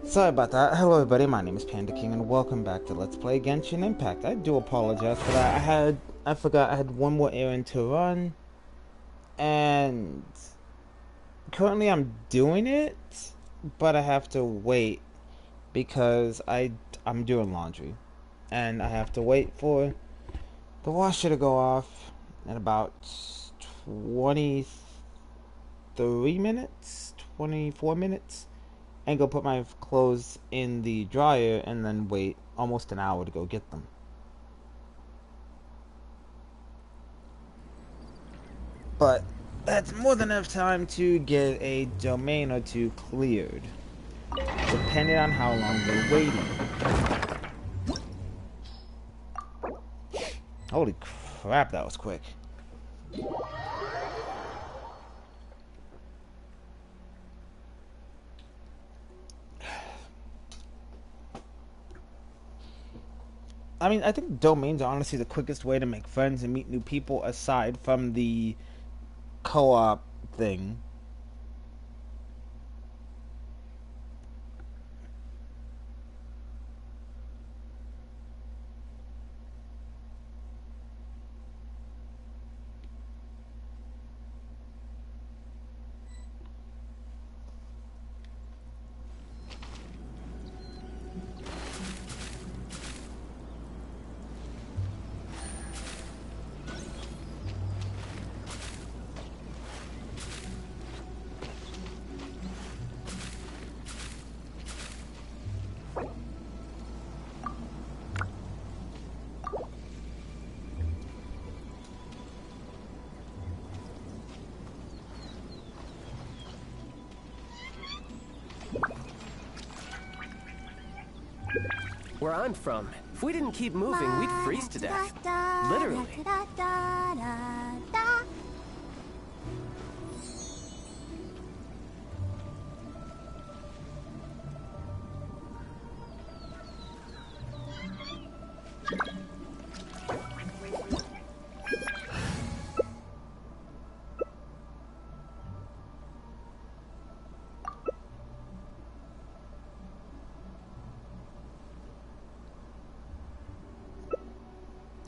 Sorry about that. Hello everybody, my name is Panda King and welcome back to Let's Play Genshin Impact. I do apologize for that. I forgot I had one more errand to run, and currently I'm doing it, but I have to wait because I'm doing laundry. And I have to wait for the washer to go off in about 23 minutes, 24 minutes. And go put my clothes in the dryer and then wait almost an hour to go get them. But that's more than enough time to get a domain or two cleared, depending on how long we're waiting. Holy crap, that was quick. I mean, I think domains are honestly the quickest way to make friends and meet new people aside from the co-op thing. Where I'm from, if we didn't keep moving, we'd freeze to death. Literally.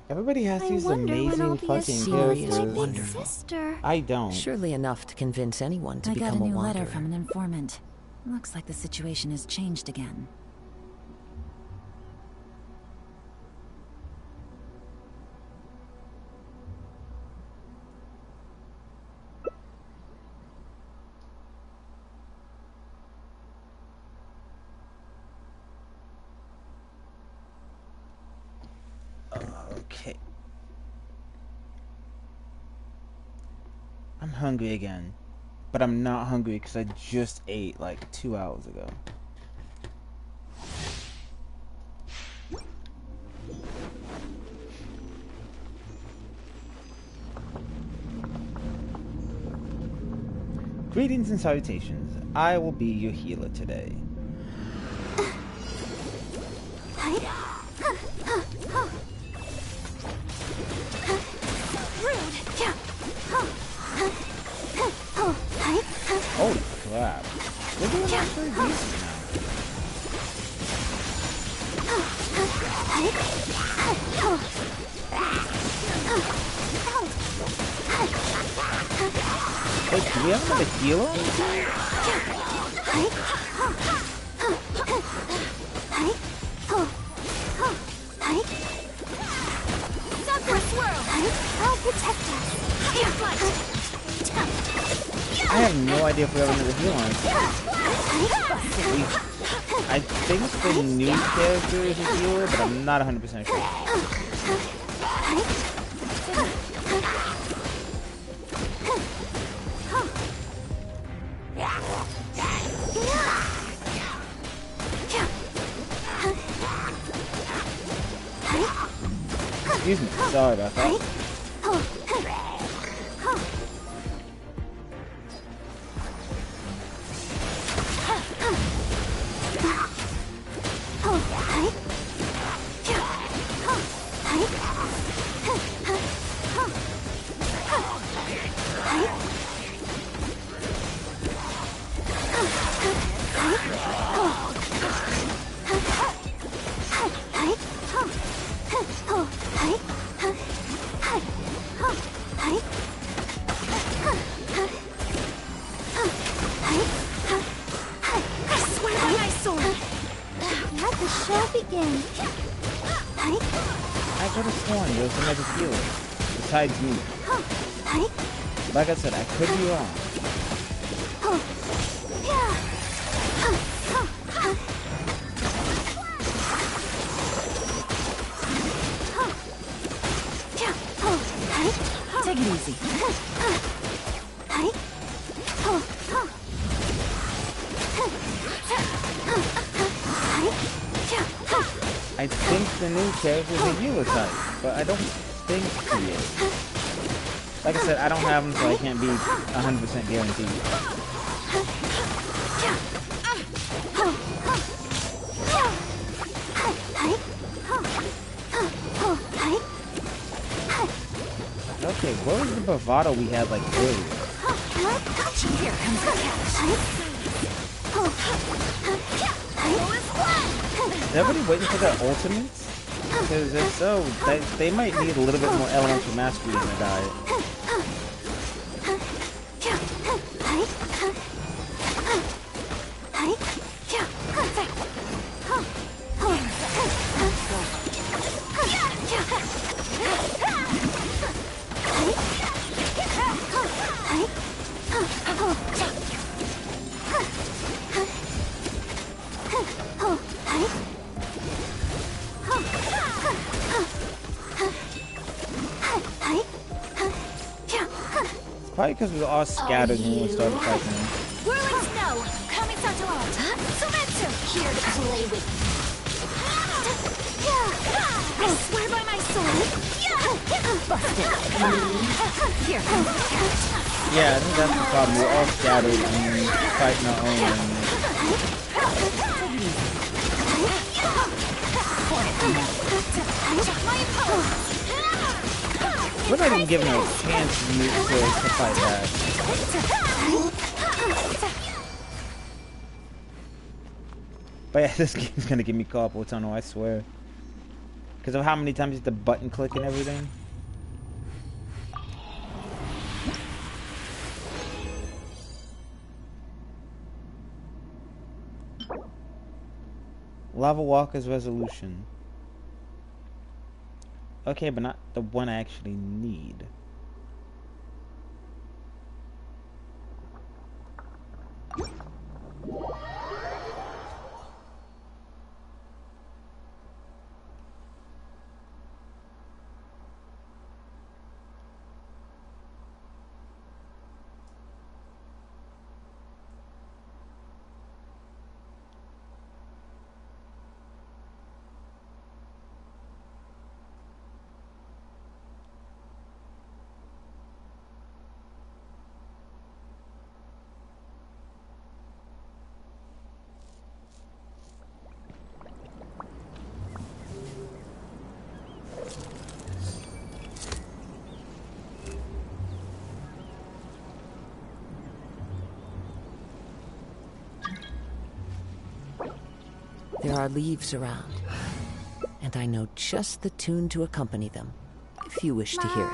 Everybody has these amazing fucking characters. I don't. Surely enough to convince anyone to become a wanderer. I got a new letter from an informant. Looks like the situation has changed again. Okay. I'm hungry again. But I'm not hungry because I just ate like 2 hours ago. Greetings and salutations. I will be your healer today. Holy crap. We're doing actually decent now. Wait, do we have another healer? I have no idea if we have another heal on. I think the new character is a healer, but I'm not 100% sure. Excuse me, sorry about that. show begin. I could have sworn there was another healer besides me. Like I said, I could be wrong. Take it easy. I think the new character's a healer type, but I don't think he is. Like I said, I don't have him, so I can't be 100% guaranteed. Okay, what was the bravado we had like earlier? Here comes the catch. Is everybody waiting for their ultimates? Because if so, they might need a little bit more elemental mastery in their diet. Probably because we were all scattered when we started fighting them. Whirling snow, coming such a lot. Sumetsu, here to play with. I swear by my sword. Here comes the catch. Yeah, I think that's the problem. We're all scattered and fighting our own enemies. We're not even giving a chance to fight back. But yeah, this game's gonna give me carpal tunnel, I swear. Because of how many times you have to button click and everything. Lava Walker's resolution. Okay, but not the one I actually need. There are leaves around, and I know just the tune to accompany them, if you wish to hear it.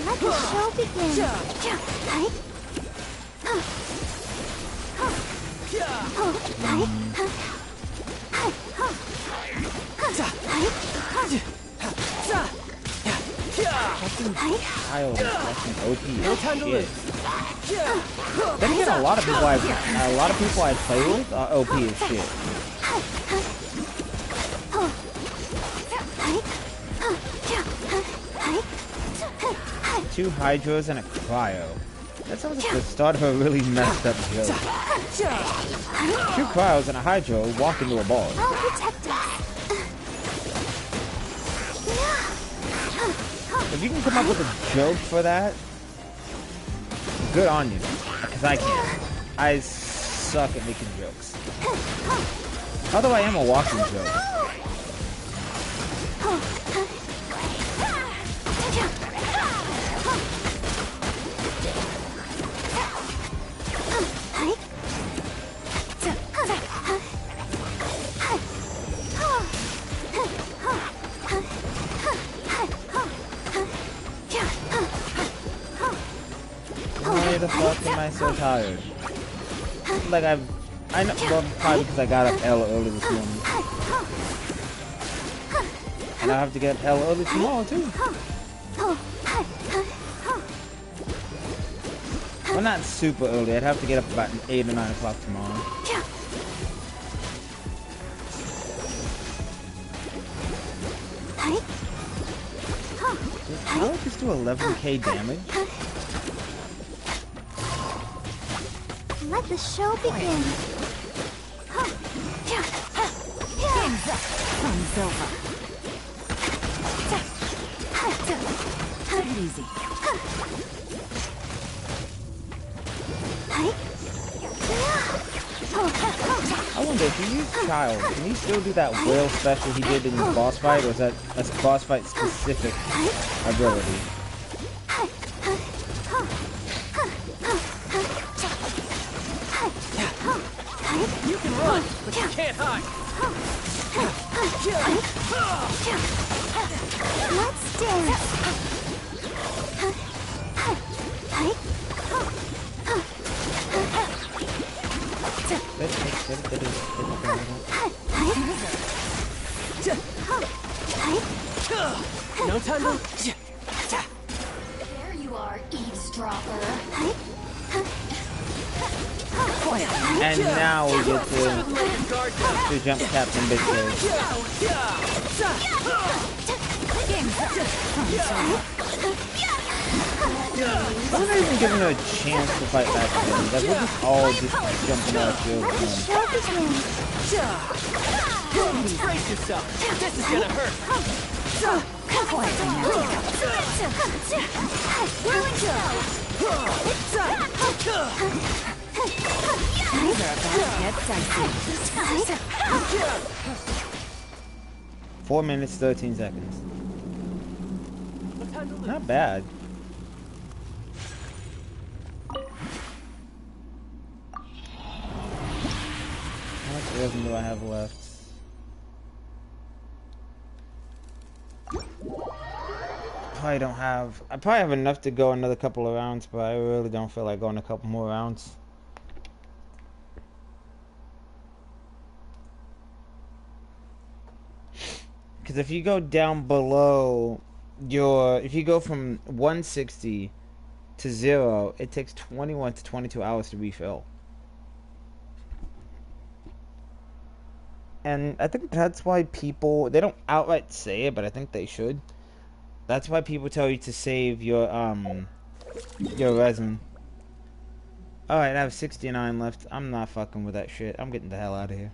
Let the show begin. Kyle is fucking OP No as time to shit. lose. Then again, a lot of people I play with are OP as shit. Two hydros and a cryo. That sounds like the start of a really messed up joke. Two cryos and a hydro walk into a ball. I'll protect us. If you can come up with a joke for that, good on you. Because I can't. I suck at making jokes. Although I am a walking joke. Why the fuck am I so tired? Like I know, well, probably because I got up hella early this morning. And I have to get up hella early tomorrow too. Well, not super early. I'd have to get up about 8 or 9 o'clock tomorrow. Did Tyler just do 11k damage? Let the show begin. Game's up. Fun's over. Take it easy. I wonder if you use Child, can he still do that whale special he did in his boss fight, or is that a boss fight specific ability? You can run, but you can't hide. Let's dance. No time to... There you are, eavesdropper. And now we get to jump Captain Bitches. I'm not even giving her a chance to fight back then. Like, we're just all just jumping out of shield. Let the show begin. Brace yourself. This is gonna hurt. These are about to get dicey. 4 minutes, 13 seconds. Not bad. How much resin do I have left? I probably have enough to go another couple of rounds, but I really don't feel like going a couple more rounds. Because if you go down below if you go from 160 to 0, it takes 21 to 22 hours to refill. And I think that's why people, they don't outright say it, but I think they should. That's why people tell you to save your resin. Alright, I have 69 left. I'm not fucking with that shit. I'm getting the hell out of here.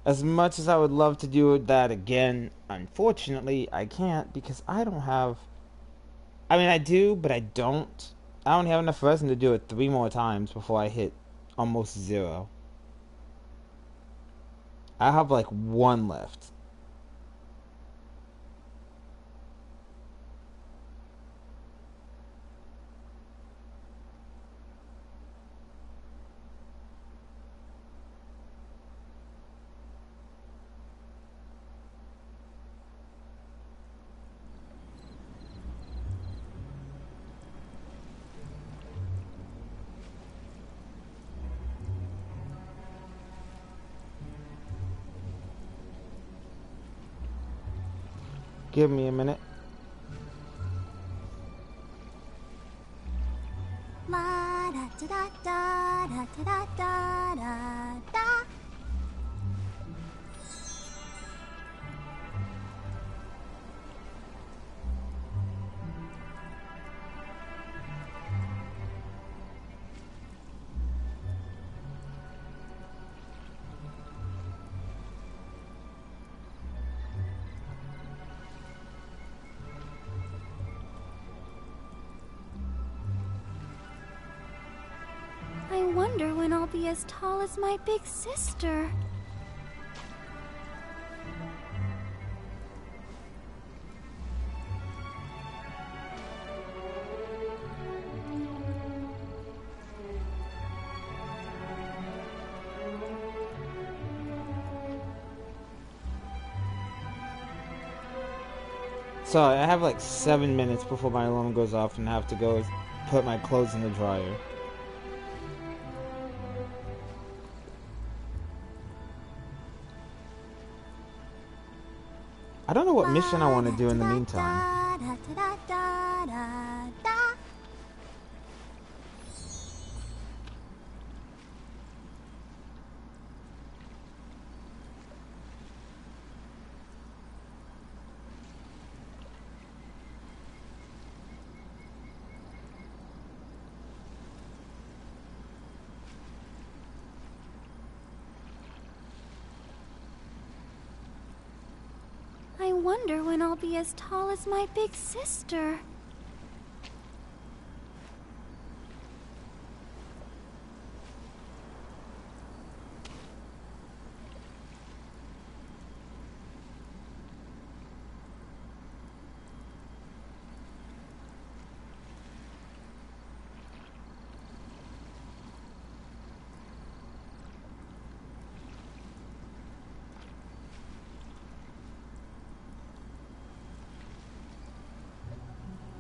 As much as I would love to do that again, unfortunately, I can't because I don't have... I mean, I do, but I don't. I only have enough resin to do it 3 more times before I hit almost 0. I have like 1 left. Give me a minute. I wonder when I'll be as tall as my big sister. Sorry, I have like 7 minutes before my alarm goes off and I have to go put my clothes in the dryer. I don't know what mission I want to do in the meantime. I wonder when I'll be as tall as my big sister.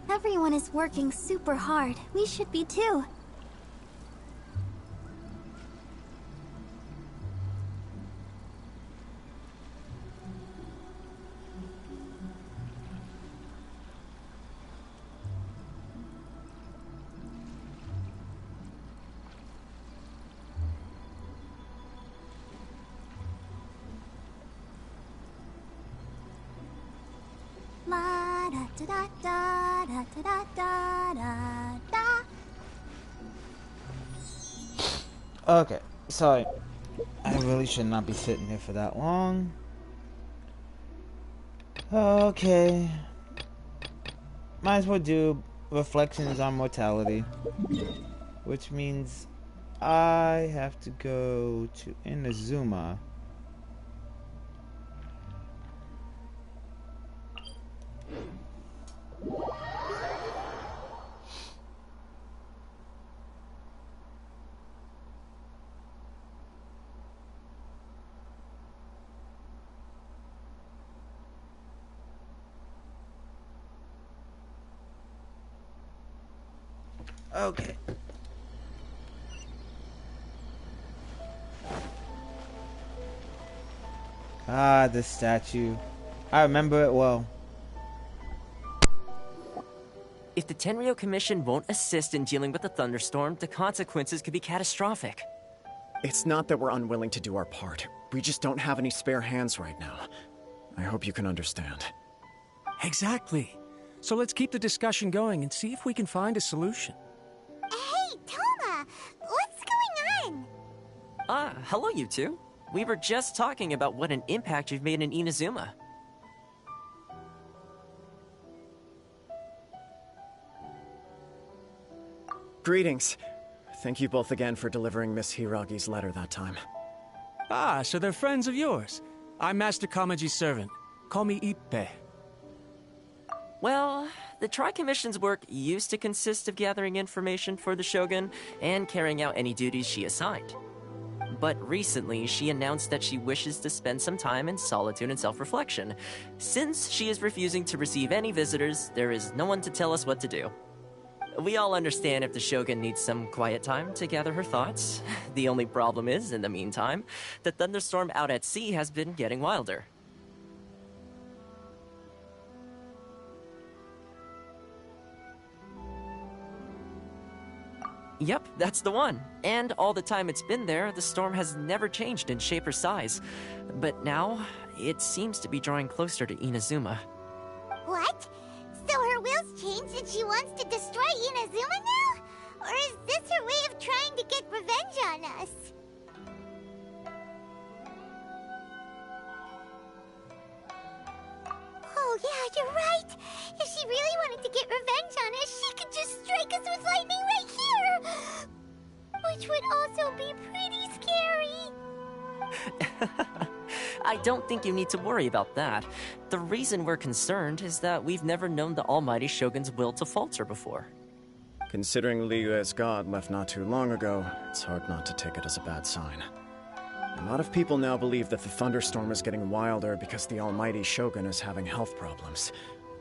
Everyone is working super hard. We should be too. Okay, sorry. I really should not be sitting here for that long. Okay. Might as well do reflections on mortality. Which means I have to go to Inazuma. Okay. Ah, the statue. I remember it well. If the Tenryo Commission won't assist in dealing with the thunderstorm, the consequences could be catastrophic. It's not that we're unwilling to do our part. We just don't have any spare hands right now. I hope you can understand. Exactly. So let's keep the discussion going and see if we can find a solution. Hey, Toma! What's going on? Ah, hello you two. We were just talking about what an impact you've made in Inazuma. Greetings. Thank you both again for delivering Miss Hiragi's letter that time. Ah, so they're friends of yours. I'm Master Kamaji's servant. Call me Ippe. Well, the Tri-Commission's work used to consist of gathering information for the Shogun and carrying out any duties she assigned. But recently, she announced that she wishes to spend some time in solitude and self-reflection. Since she is refusing to receive any visitors, there is no one to tell us what to do. We all understand if the Shogun needs some quiet time to gather her thoughts. The only problem is, in the meantime, the thunderstorm out at sea has been getting wilder. Yep, that's the one. And all the time it's been there, the storm has never changed in shape or size. But now, it seems to be drawing closer to Inazuma. What? So her will's changed and she wants to destroy Inazuma now? Or is this her way of trying to get revenge on us? Oh yeah, you're right! If she really wanted to get revenge on us, she could just strike us with lightning right here! Which would also be pretty scary! I don't think you need to worry about that. The reason we're concerned is that we've never known the Almighty Shogun's will to falter before. Considering Liyue's god left not too long ago, it's hard not to take it as a bad sign. A lot of people now believe that the thunderstorm is getting wilder because the Almighty Shogun is having health problems.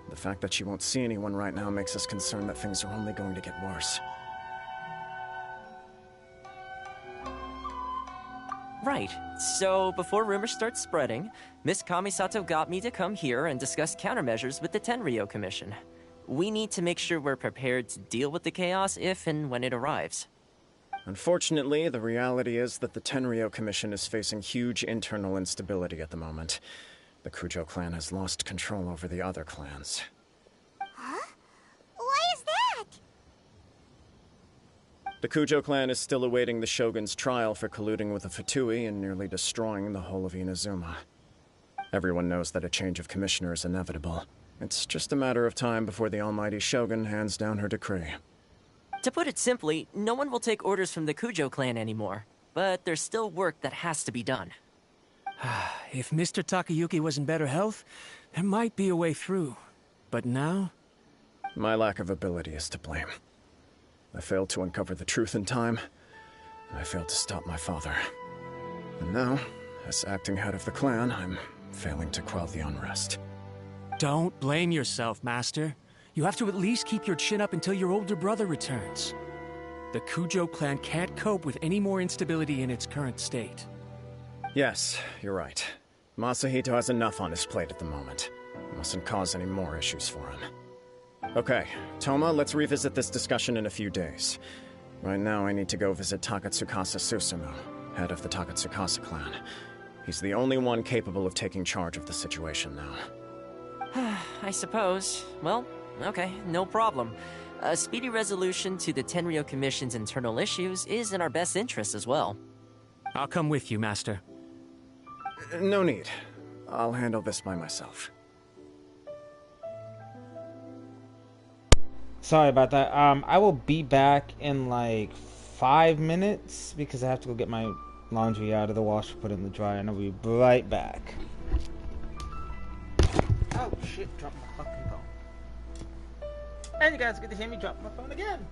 The fact that she won't see anyone right now makes us concerned that things are only going to get worse. Right. So, before rumors start spreading, Miss Kamisato got me to come here and discuss countermeasures with the Tenryou Commission. We need to make sure we're prepared to deal with the chaos if and when it arrives. Unfortunately, the reality is that the Tenryou Commission is facing huge internal instability at the moment. The Kujo clan has lost control over the other clans. Huh? Why is that? The Kujo clan is still awaiting the Shogun's trial for colluding with the Fatui and nearly destroying the whole of Inazuma. Everyone knows that a change of commissioner is inevitable. It's just a matter of time before the Almighty Shogun hands down her decree. To put it simply, no one will take orders from the Kujo clan anymore. But there's still work that has to be done. If Mr. Takayuki was in better health, there might be a way through. But now? My lack of ability is to blame. I failed to uncover the truth in time, and I failed to stop my father. And now, as acting head of the clan, I'm failing to quell the unrest. Don't blame yourself, Master. You have to at least keep your chin up until your older brother returns. The Kujo clan can't cope with any more instability in its current state. Yes, you're right. Masahito has enough on his plate at the moment. Mustn't cause any more issues for him. Okay, Toma, let's revisit this discussion in a few days. Right now, I need to go visit Takatsukasa Susumu, head of the Takatsukasa clan. He's the only one capable of taking charge of the situation now. I suppose. Well, okay, no problem. A speedy resolution to the Tenryou Commission's internal issues is in our best interest as well. I'll come with you, Master. No need. I'll handle this by myself. Sorry about that. I will be back in like 5 minutes because I have to go get my laundry out of the washer, put it in the dryer, and I'll be right back. Oh shit, dropped my fucking phone. And you guys get to hear me drop my phone again.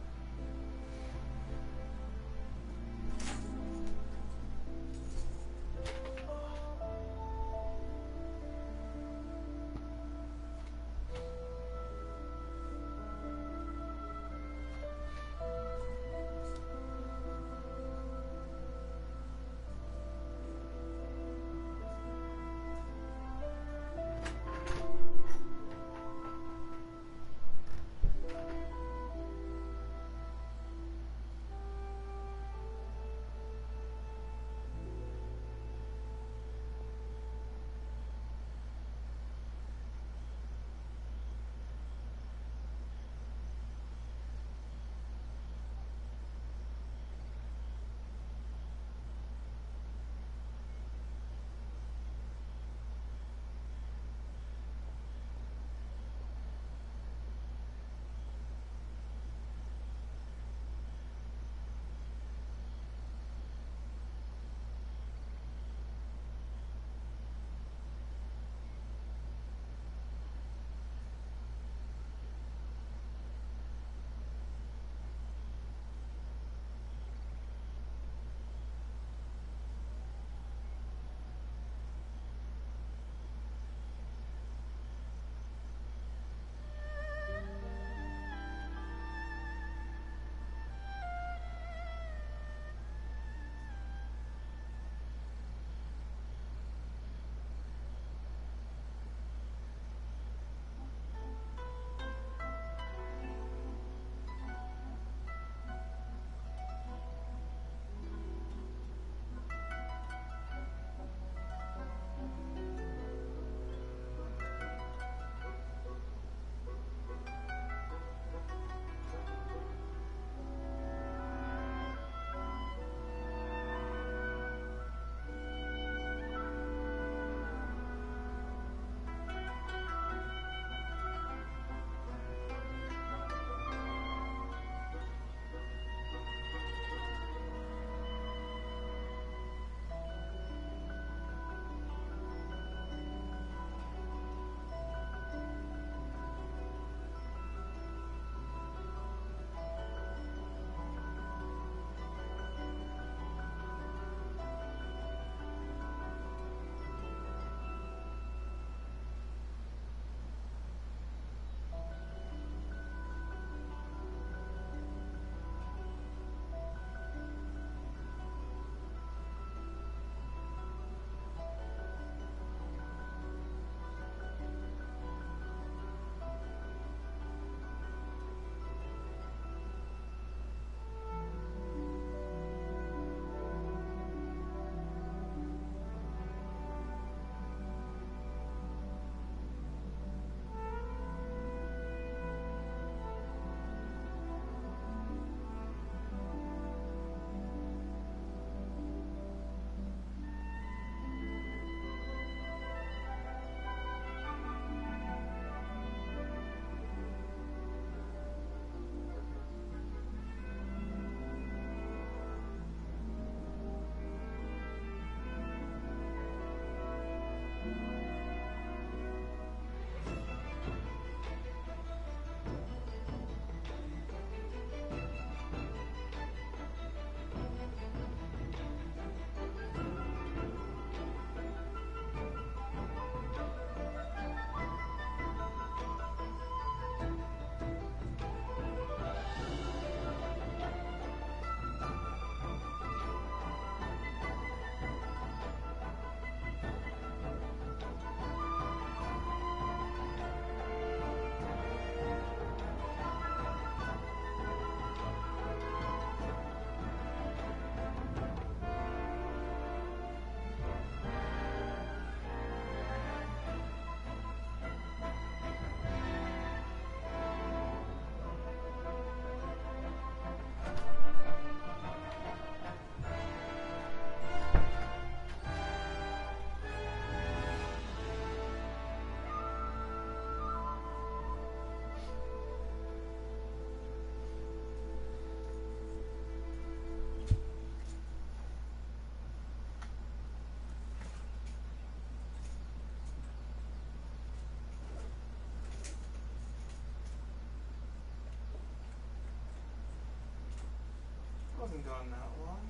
Wasn't gone that long,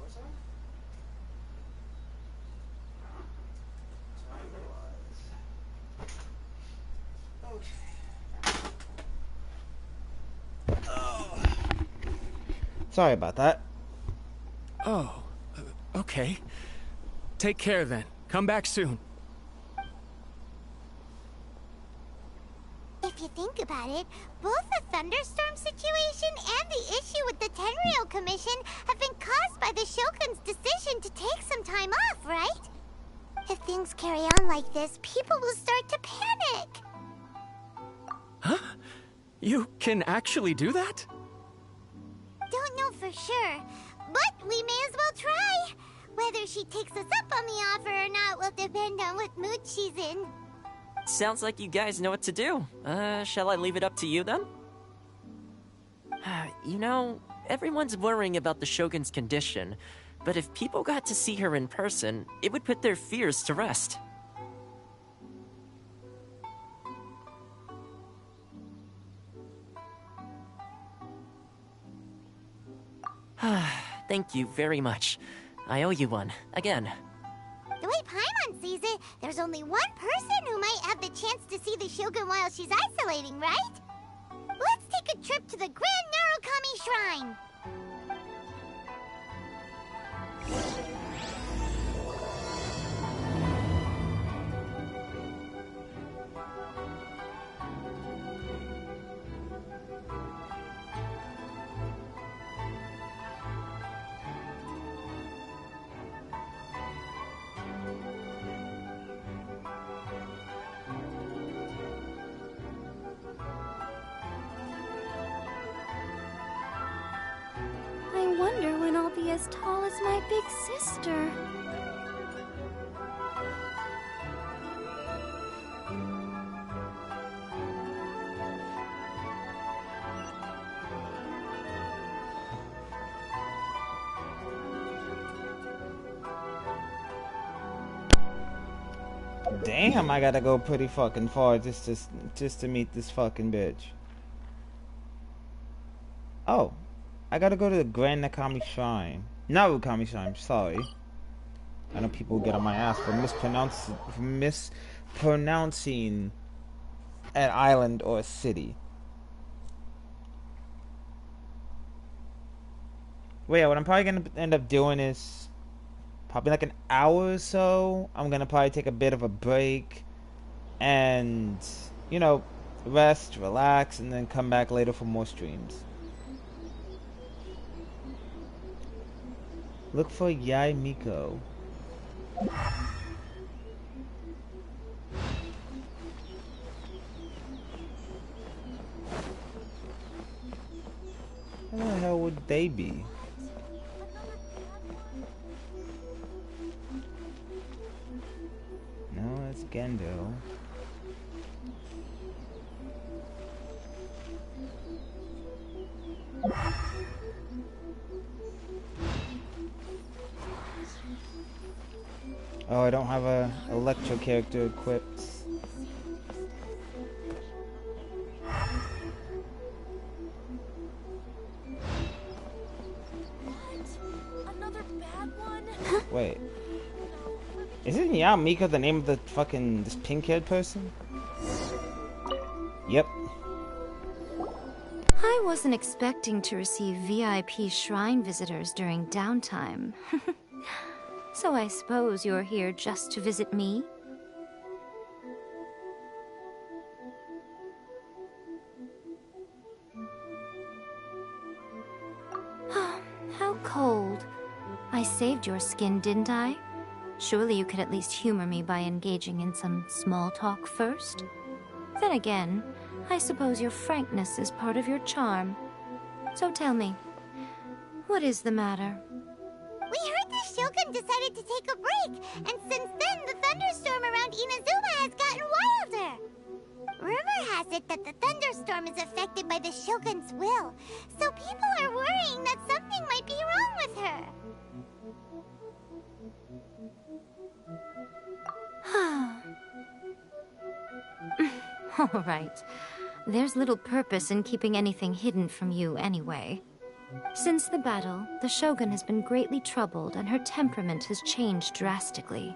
was I? Time-wise. Okay. Oh. Sorry about that. Oh, okay. Take care then. Come back soon. If you think about it, both the thunderstorm situation and the issue with the Tenryou Commission have been caused by the Shogun's decision to take some time off, right? If things carry on like this, people will start to panic. Huh? You can actually do that? Don't know for sure, but we may as well try. Whether she takes us up on the offer or not will depend on what mood she's in. Sounds like you guys know what to do. Shall I leave it up to you then? You know, everyone's worrying about the Shogun's condition, but if people got to see her in person, it would put their fears to rest. Thank you very much. I owe you one, again. The way Paimon sees it, there's only one person who might have the chance to see the Shogun while she's isolating, right? Let's take a trip to the Grand Narukami Shrine. I wonder when I'll be as tall as my big sister. Damn, I gotta go pretty fucking far just to meet this fucking bitch. Oh, I gotta go to the Grand Nakami Shrine. Narukami Shrine, sorry. I know people get on my ass for mispronouncing an island or a city. Well, yeah, what I'm probably gonna end up doing is probably like an hour or so. I'm gonna probably take a bit of a break and, you know, rest, relax, and then come back later for more streams. Look for Yai Miko. Where the hell would they be? No, that's Gendo. Oh, I don't have a electro character equipped. Another bad one? Wait. Isn't Yamika the name of the fucking this pink-haired person? Yep. I wasn't expecting to receive VIP shrine visitors during downtime. So I suppose you're here just to visit me? How cold. I saved your skin, didn't I? Surely you could at least humor me by engaging in some small talk first? Then again, I suppose your frankness is part of your charm. So tell me, what is the matter? We heard the Shogun decided to take a break, and since then the thunderstorm around Inazuma has gotten wilder. Rumor has it that the thunderstorm is affected by the Shogun's will, so people are worrying that something might be wrong with her. All right. There's little purpose in keeping anything hidden from you anyway. Since the battle, the Shogun has been greatly troubled and her temperament has changed drastically.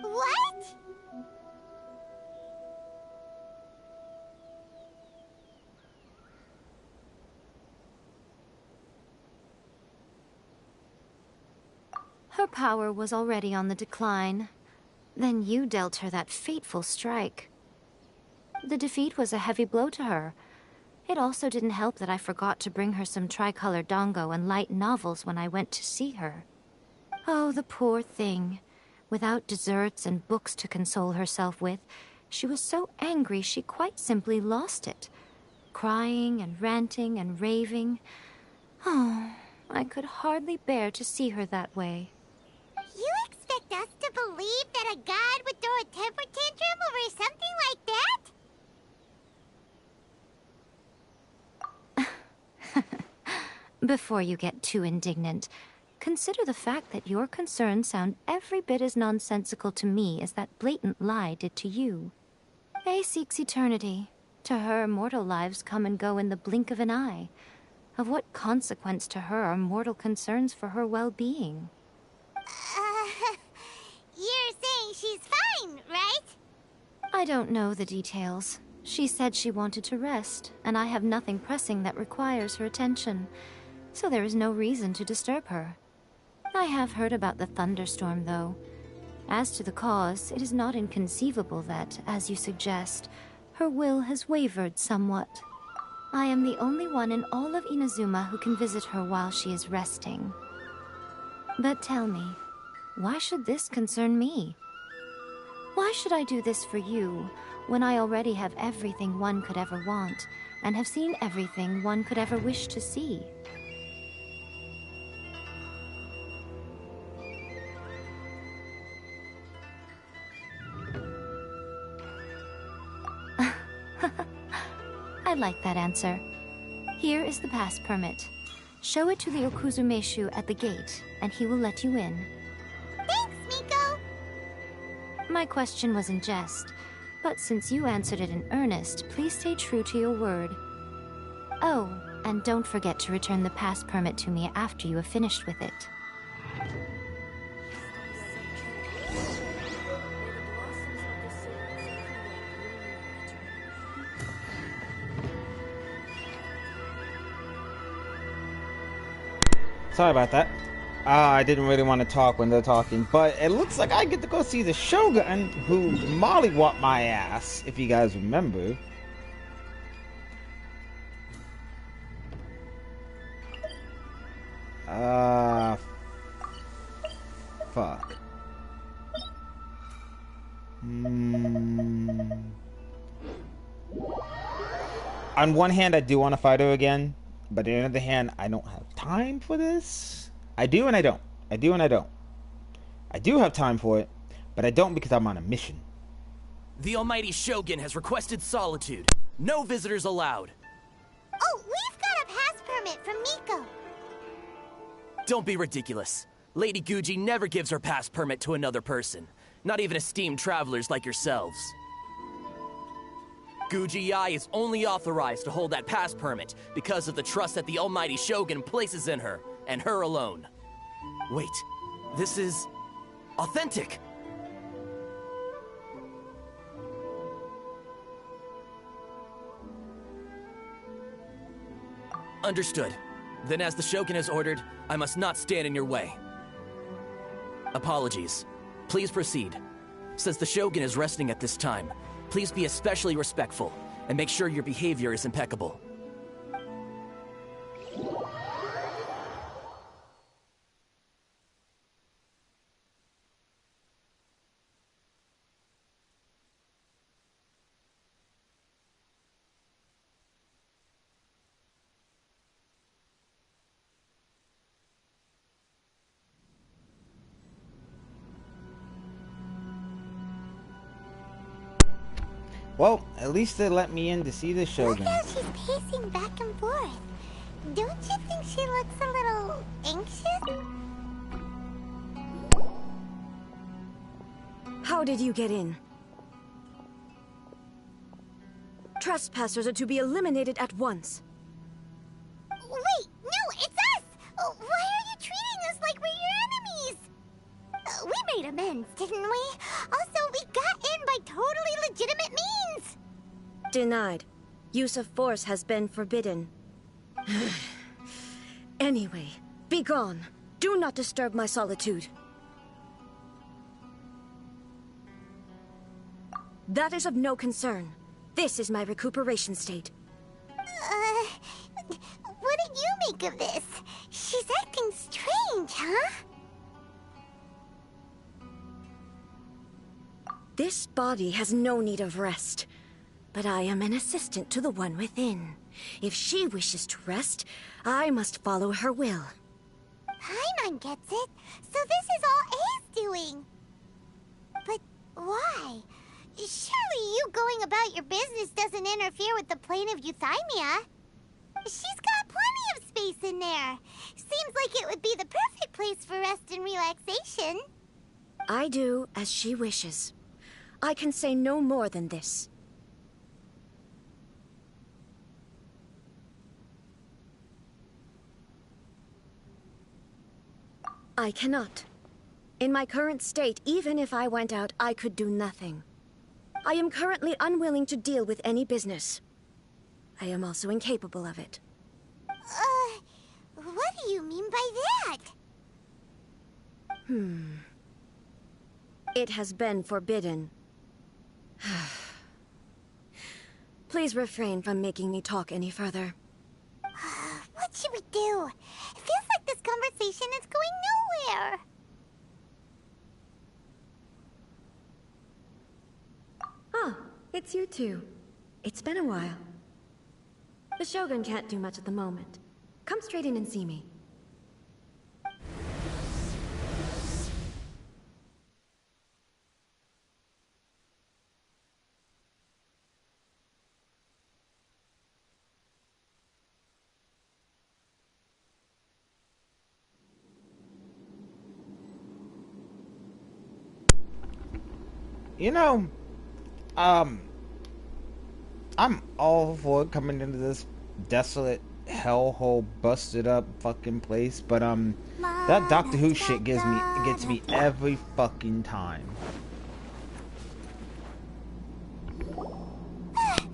What? Her power was already on the decline. Then you dealt her that fateful strike. The defeat was a heavy blow to her. It also didn't help that I forgot to bring her some tricolor dango and light novels when I went to see her. Oh, the poor thing. Without desserts and books to console herself with, she was so angry she quite simply lost it. Crying and ranting and raving. Oh, I could hardly bear to see her that way. You expect us to believe that a god would throw a temper tantrum over something like that? Before you get too indignant, consider the fact that your concerns sound every bit as nonsensical to me as that blatant lie did to you. Faye seeks eternity. To her, mortal lives come and go in the blink of an eye. Of what consequence to her are mortal concerns for her well-being? You're saying she's fine, right? I don't know the details. She said she wanted to rest, and I have nothing pressing that requires her attention, so there is no reason to disturb her. I have heard about the thunderstorm, though. As to the cause, it is not inconceivable that, as you suggest, her will has wavered somewhat. I am the only one in all of Inazuma who can visit her while she is resting. But tell me, why should this concern me? Why should I do this for you, when I already have everything one could ever want, and have seen everything one could ever wish to see? I like that answer. Here is the pass permit. Show it to the Okuzumeshu at the gate, and he will let you in. Thanks, Miko! My question was in jest, but since you answered it in earnest, please stay true to your word. Oh, and don't forget to return the pass permit to me after you have finished with it. Sorry about that. I didn't really want to talk when they're talking, but it looks like I get to go see the Shogun, who mollywopped my ass, if you guys remember. Fuck. On one hand, I do want to fight her again, but on the other hand, I don't have time for this. I do and I don't. I do and I don't. I do have time for it, but I don't because I'm on a mission. The almighty Shogun has requested solitude. No visitors allowed. Oh, we've got a pass permit from Miko. Don't be ridiculous. Lady Guji never gives her pass permit to another person. Not even esteemed travelers like yourselves. Guji-ai is only authorized to hold that pass permit because of the trust that the almighty Shogun places in her, and her alone. Wait, this is authentic. Understood. Then as the Shogun has ordered, I must not stand in your way. Apologies. Please proceed. Since the Shogun is resting at this time, please be especially respectful, and make sure your behavior is impeccable. Well, at least they let me in to see the Look Shogun. how she's pacing back and forth. Don't you think she looks a little anxious? How did you get in? Trespassers are to be eliminated at once. Wait, Denied. Use of force has been forbidden. Anyway, be gone. Do not disturb my solitude. That is of no concern. This is my recuperation state. What did you make of this? She's acting strange, huh? This body has no need of rest, but I am an assistant to the one within. If she wishes to rest, I must follow her will. Paimon gets it, so this is all A's doing. But why? Surely you going about your business doesn't interfere with the plane of euthymia. She's got plenty of space in there. Seems like it would be the perfect place for rest and relaxation. I do as she wishes. I can say no more than this. I cannot. In my current state, even if I went out, I could do nothing. I am currently unwilling to deal with any business. I am also incapable of it. What do you mean by that? It has been forbidden. Please refrain from making me talk any further. What should we do? It feels like this conversation is going nowhere. Oh, it's you two. It's been a while. The Shogun can't do much at the moment. Come straight in and see me. You know, I'm all for coming into this desolate hellhole, busted up fucking place, but that Doctor Who shit gets me every fucking time. That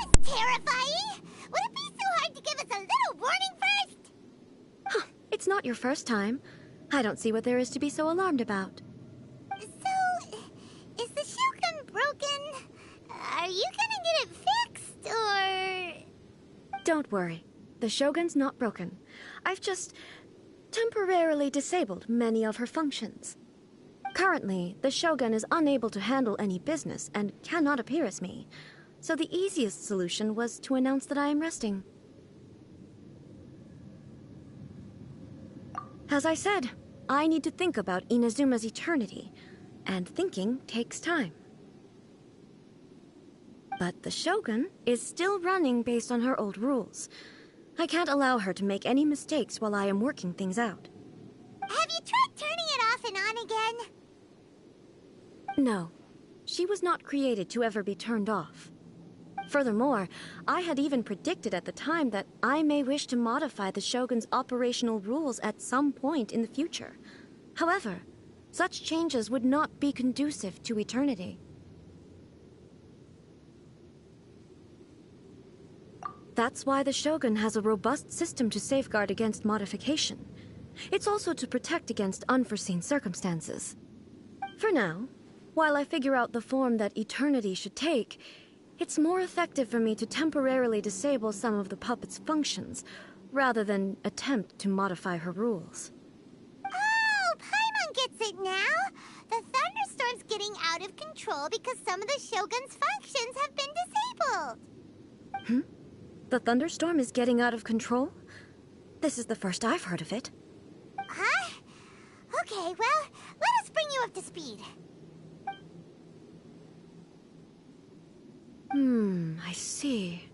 was terrifying. Would it be so hard to give us a little warning first? Huh, it's not your first time. I don't see what there is to be so alarmed about. So, is the Shogun broken? Are you gonna get it fixed, or...? Don't worry. The Shogun's not broken. I've just temporarily disabled many of her functions. Currently, the Shogun is unable to handle any business and cannot appear as me. So the easiest solution was to announce that I am resting. As I said, I need to think about Inazuma's eternity, and thinking takes time. But the Shogun is still running based on her old rules. I can't allow her to make any mistakes while I am working things out. Have you tried turning it off and on again? No. She was not created to ever be turned off. Furthermore, I had even predicted at the time that I may wish to modify the Shogun's operational rules at some point in the future. However, such changes would not be conducive to eternity. That's why the Shogun has a robust system to safeguard against modification. It's also to protect against unforeseen circumstances. For now, while I figure out the form that eternity should take, it's more effective for me to temporarily disable some of the puppet's functions, rather than attempt to modify her rules. Oh, Paimon gets it now! The thunderstorm's getting out of control because some of the Shogun's functions have been disabled. The thunderstorm is getting out of control? This is the first I've heard of it. Huh? Okay, well, let us bring you up to speed. I see.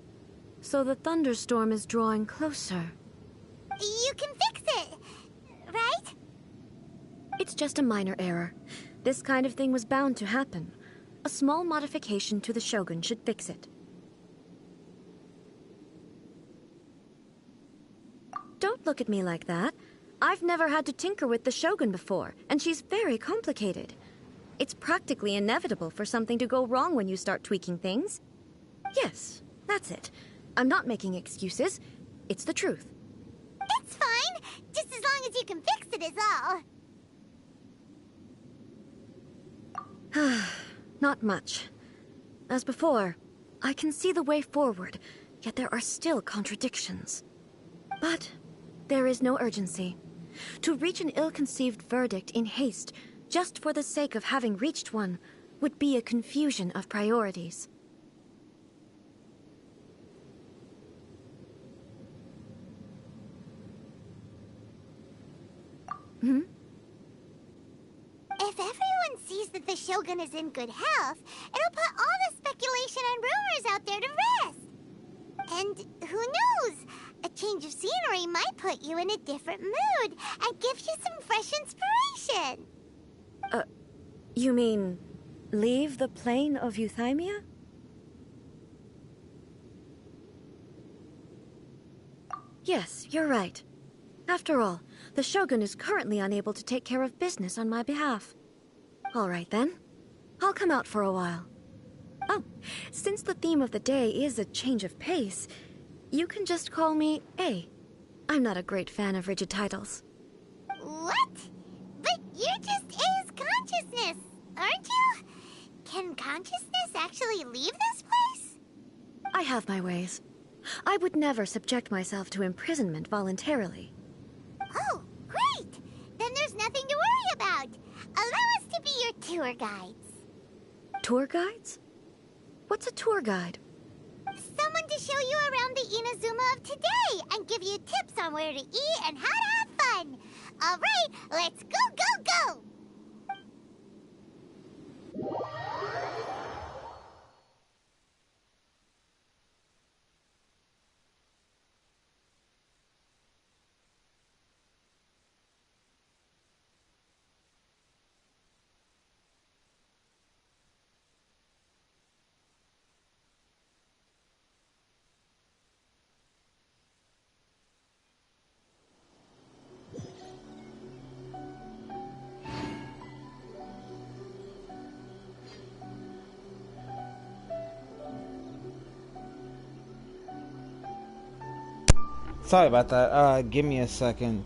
So the thunderstorm is drawing closer. You can fix it, right? It's just a minor error. This kind of thing was bound to happen. A small modification to the Shogun should fix it. Don't look at me like that. I've never had to tinker with the Shogun before, and she's very complicated. It's practically inevitable for something to go wrong when you start tweaking things. Yes, that's it. I'm not making excuses. It's the truth. It's fine, just as long as you can fix it is all. Not much. As before, I can see the way forward, yet there are still contradictions. But there is no urgency. To reach an ill-conceived verdict in haste, just for the sake of having reached one, would be a confusion of priorities. If everyone sees that the Shogun is in good health, it'll put all the speculation and rumors out there to rest. And who knows? A change of scenery might put you in a different mood and give you some fresh inspiration. You mean leave the plane of euthymia? Yes, you're right. After all, the Shogun is currently unable to take care of business on my behalf. All right then. I'll come out for a while. Oh, since the theme of the day is a change of pace, you can just call me A. I'm not a great fan of rigid titles. What? But you're just A's consciousness, aren't you? Can consciousness actually leave this place? I have my ways. I would never subject myself to imprisonment voluntarily. Oh, great! Then there's nothing to worry about. Allow us to be your tour guides. Tour guides? What's a tour guide? Someone to show you around the Inazuma of today and give you tips on where to eat and how to have fun. All right, let's go, go, go! Sorry about that. Give me a second.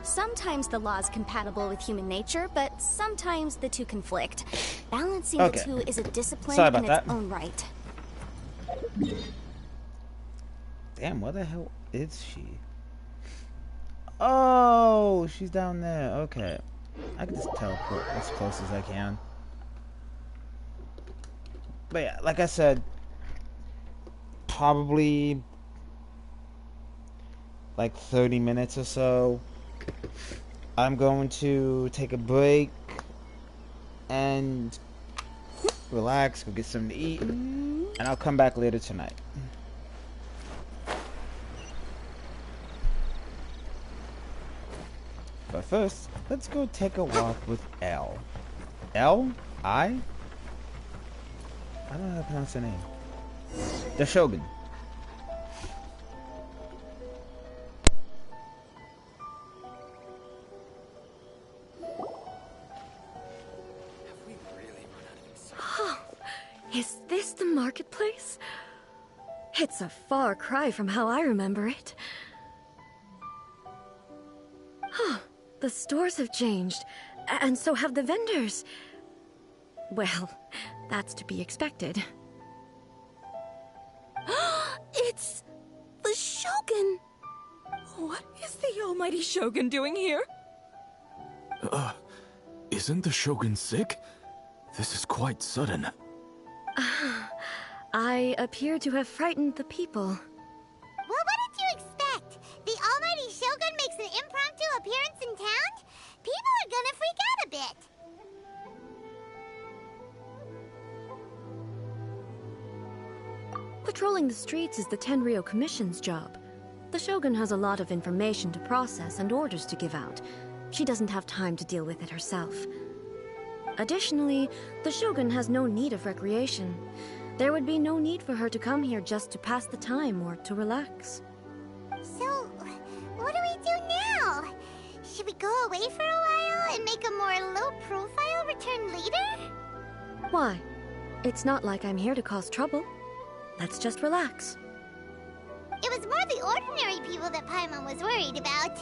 Sometimes the law is compatible with human nature, but sometimes the two conflict. Balancing Okay. the two is a discipline Sorry in about its that. own right. Damn, where the hell is she? Oh, she's down there. Okay. I can just teleport as close as I can. But yeah, like I said, probably like 30 minutes or so. I'm going to take a break and relax, go get something to eat, and I'll come back later tonight. But first, let's go take a walk with L. L? I? I don't know how to pronounce her name. The Shogun. Is this the marketplace? It's a far cry from how I remember it. Huh. The stores have changed, and so have the vendors. Well, that's to be expected. It's the Shogun! What is the almighty Shogun doing here? Isn't the Shogun sick? This is quite sudden. I appear to have frightened the people. Well, what did you expect? The almighty Shogun makes an impromptu appearance in town? People are gonna freak out a bit. Patrolling the streets is the Tenryou Commission's job. The Shogun has a lot of information to process and orders to give out. She doesn't have time to deal with it herself. Additionally, the Shogun has no need of recreation. There would be no need for her to come here just to pass the time or to relax. So, what do we do now? Should we go away for a while and make a more low-profile return later? Why? It's not like I'm here to cause trouble. Let's just relax. It was more the ordinary people that Paimon was worried about.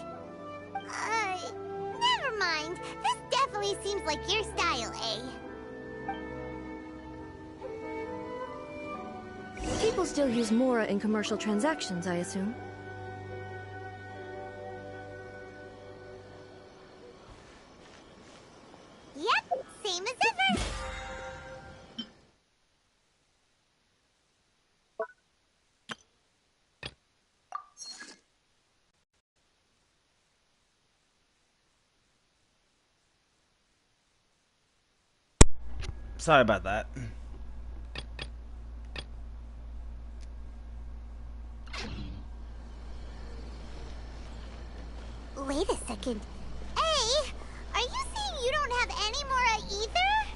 Never mind. This definitely seems like your style, eh? People still use Mora in commercial transactions, I assume. Yep, same as ever. Sorry about that. Wait a second. Hey, are you saying you don't have any Mora either?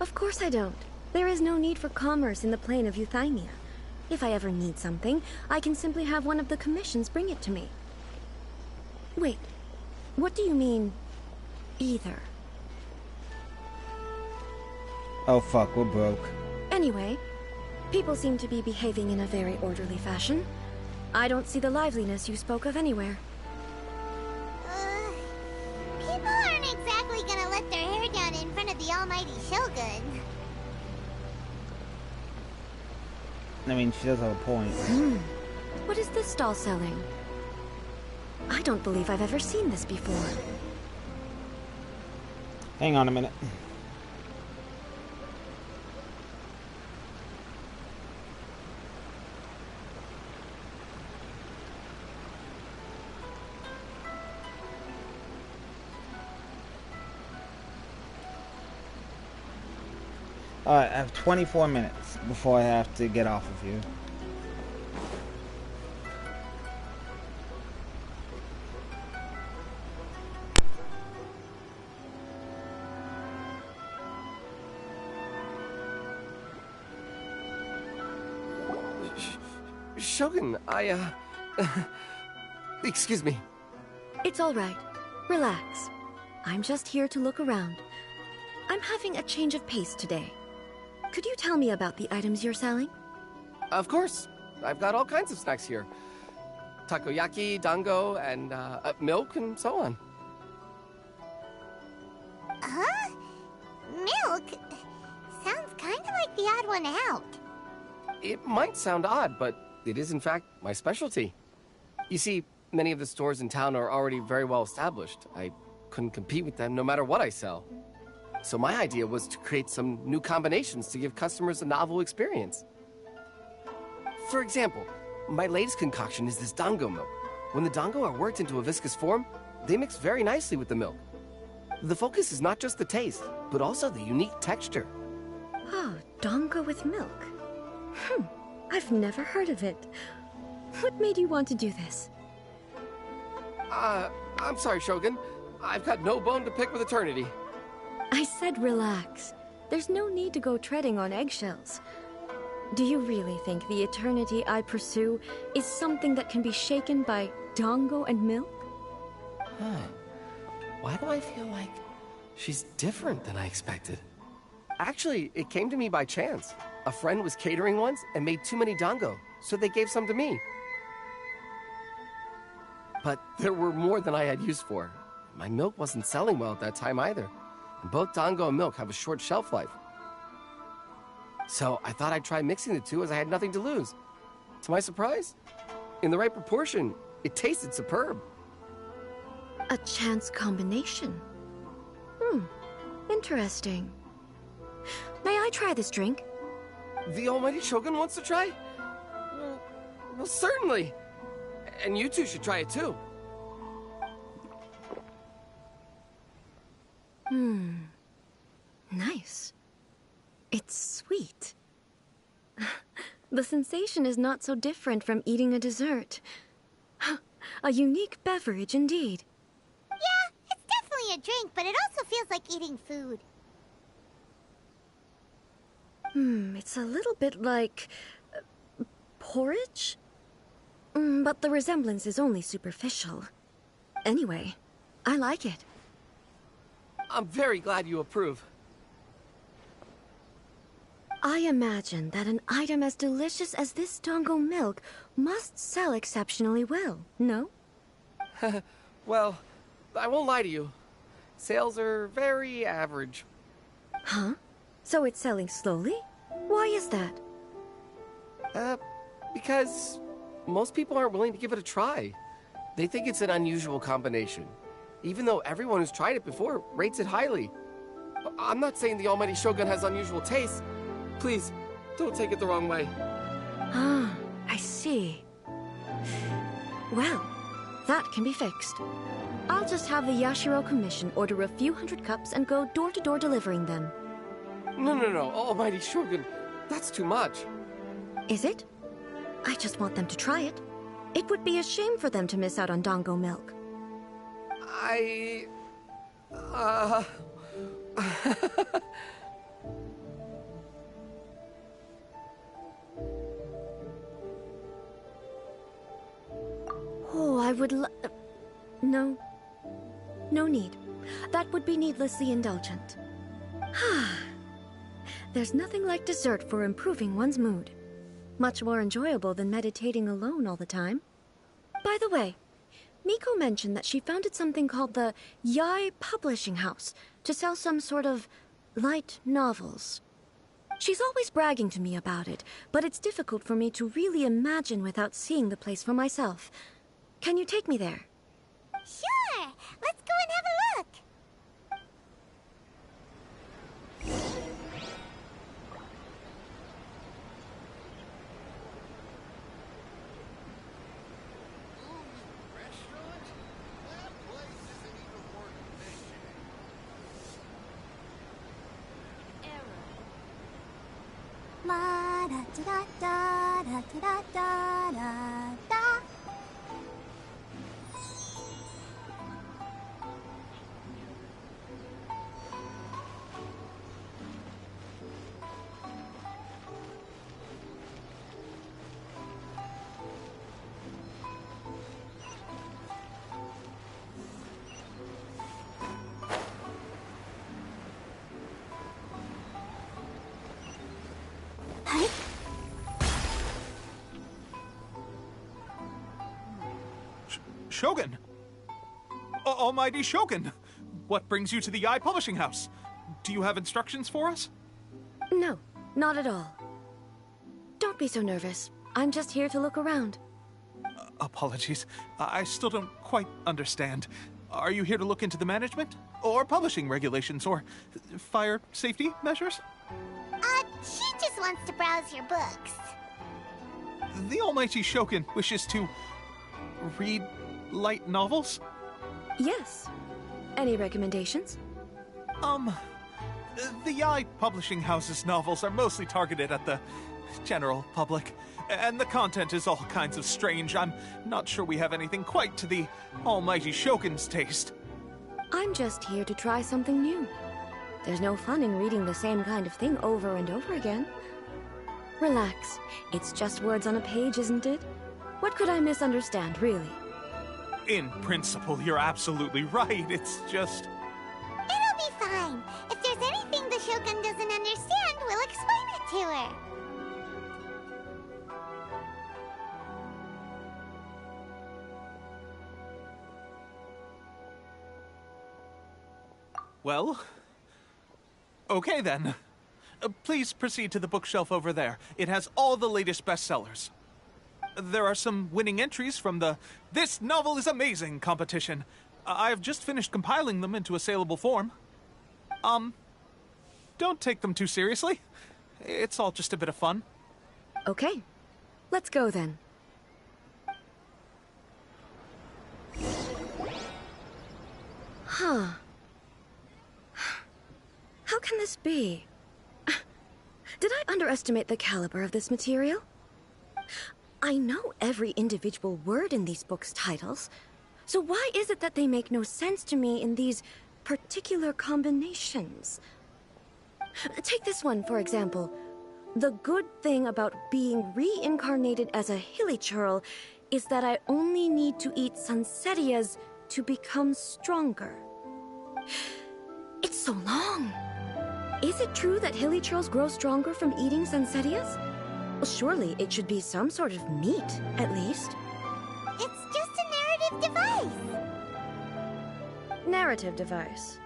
Of course I don't. There is no need for commerce in the plane of Euthymia. If I ever need something, I can simply have one of the commissions bring it to me. Wait, what do you mean, either? Oh fuck, we're broke. Anyway, people seem to be behaving in a very orderly fashion. I don't see the liveliness you spoke of anywhere. People aren't exactly gonna let their hair down in front of the almighty Shogun. I mean, she does have a point. What is this stall selling? I don't believe I've ever seen this before. Hang on a minute. Alright, I have 24 minutes before I have to get off of you. Shogun, excuse me. It's all right. Relax. I'm just here to look around. I'm having a change of pace today. Could you tell me about the items you're selling? Of course. I've got all kinds of snacks here. Takoyaki, dango, and milk, and so on. Huh? Milk? Sounds kind of like the odd one out. It might sound odd, but it is in fact my specialty. You see, many of the stores in town are already very well established. I couldn't compete with them no matter what I sell. So my idea was to create some new combinations to give customers a novel experience. For example, my latest concoction is this dango milk. When the dango are worked into a viscous form, they mix very nicely with the milk. The focus is not just the taste, but also the unique texture. Oh, dango with milk. I've never heard of it. What made you want to do this? I'm sorry, Shogun. I've got no bone to pick with eternity. I said relax. There's no need to go treading on eggshells. Do you really think the eternity I pursue is something that can be shaken by dango and milk? Why do I feel like she's different than I expected? Actually, it came to me by chance. A friend was catering once and made too many dango, so they gave some to me. But there were more than I had use for. My milk wasn't selling well at that time either. And both dango and milk have a short shelf life. So I thought I'd try mixing the two as I had nothing to lose. To my surprise, in the right proportion, It tasted superb. A chance combination. Interesting. May I try this drink? The Almighty Shogun wants to try? Well, certainly. And you two should try it too. Nice. It's sweet. The sensation is not so different from eating a dessert. A unique beverage indeed. Yeah, it's definitely a drink, but it also feels like eating food. It's a little bit like... porridge? But the resemblance is only superficial. Anyway, I like it. I'm very glad you approve. I imagine that an item as delicious as this Dango milk must sell exceptionally well, no? Well, I won't lie to you. Sales are very average. Huh? So it's selling slowly? Why is that? Because most people aren't willing to give it a try. They think it's an unusual combination, even though everyone who's tried it before rates it highly. I'm not saying the Almighty Shogun has unusual taste. Please, don't take it the wrong way. Ah, I see. Well, that can be fixed. I'll just have the Yashiro Commission order a few hundred cups and go door-to-door delivering them. No, Almighty Shogun. That's too much. Is it? I just want them to try it. It would be a shame for them to miss out on Dango milk. Oh, I would No. No need. That would be needlessly indulgent. There's nothing like dessert for improving one's mood. Much more enjoyable than meditating alone all the time. By the way, Miko mentioned that she founded something called the Yai Publishing House to sell some sort of light novels. She's always bragging to me about it, but it's difficult for me to really imagine without seeing the place for myself. Can you take me there? Sure! Let's go and have a look! La da da da da da da da da. Shogun! Almighty Shogun! What brings you to the Yai Publishing House? Do you have instructions for us? No, not at all. Don't be so nervous. I'm just here to look around. Apologies. I still don't quite understand. Are you here to look into the management? Or publishing regulations? Or fire safety measures? She just wants to browse your books. The Almighty Shogun wishes to read light novels? Yes. Any recommendations? The Yai Publishing House's novels are mostly targeted at the general public, and the content is all kinds of strange. I'm not sure we have anything quite to the Almighty Shogun's taste. I'm just here to try something new. There's no fun in reading the same kind of thing over and over again. Relax. It's just words on a page, isn't it? What could I misunderstand, really? In principle, you're absolutely right. It's just... It'll be fine. If there's anything the Shogun doesn't understand, we'll explain it to her. Well... okay then. Please proceed to the bookshelf over there. It has all the latest bestsellers. There are some winning entries from the This Novel is Amazing competition. I've just finished compiling them into a saleable form. Don't take them too seriously. It's all just a bit of fun. Okay, let's go then. Huh. How can this be? Did I underestimate the caliber of this material? I know every individual word in these books' titles, so why is it that they make no sense to me in these particular combinations? Take this one, for example. The good thing about being reincarnated as a hilichurl is that I only need to eat Sansetias to become stronger. It's so long. Is it true that hilichurls grow stronger from eating Sansetias? Well, surely it should be some sort of meat, at least. It's just a narrative device. Narrative device.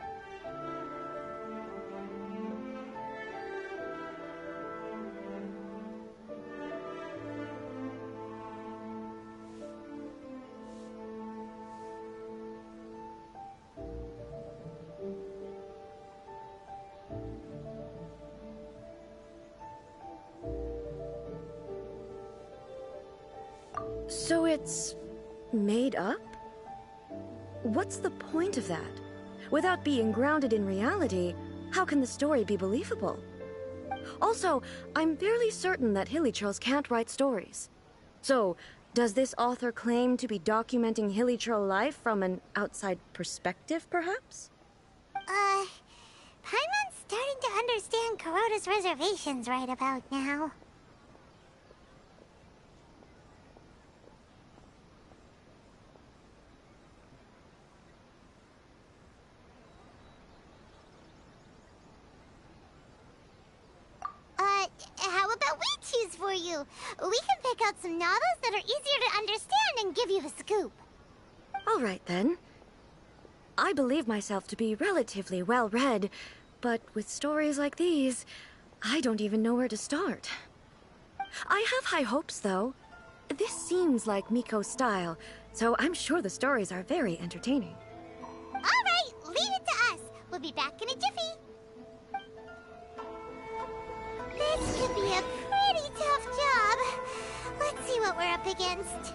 So it's made up? What's the point of that? Without being grounded in reality, how can the story be believable? Also, I'm fairly certain that hilichurls can't write stories. So, does this author claim to be documenting hilichurl life from an outside perspective, perhaps? Paimon's starting to understand Kuroda's reservations right about now. How about we choose for you? We can pick out some novels that are easier to understand and give you a scoop. All right, then. I believe myself to be relatively well-read, but with stories like these, I don't even know where to start. I have high hopes, though. This seems like Miko's style, so I'm sure the stories are very entertaining. All right, leave it to us. We'll be back in a jiffy. This could be a pretty tough job. Let's see what we're up against.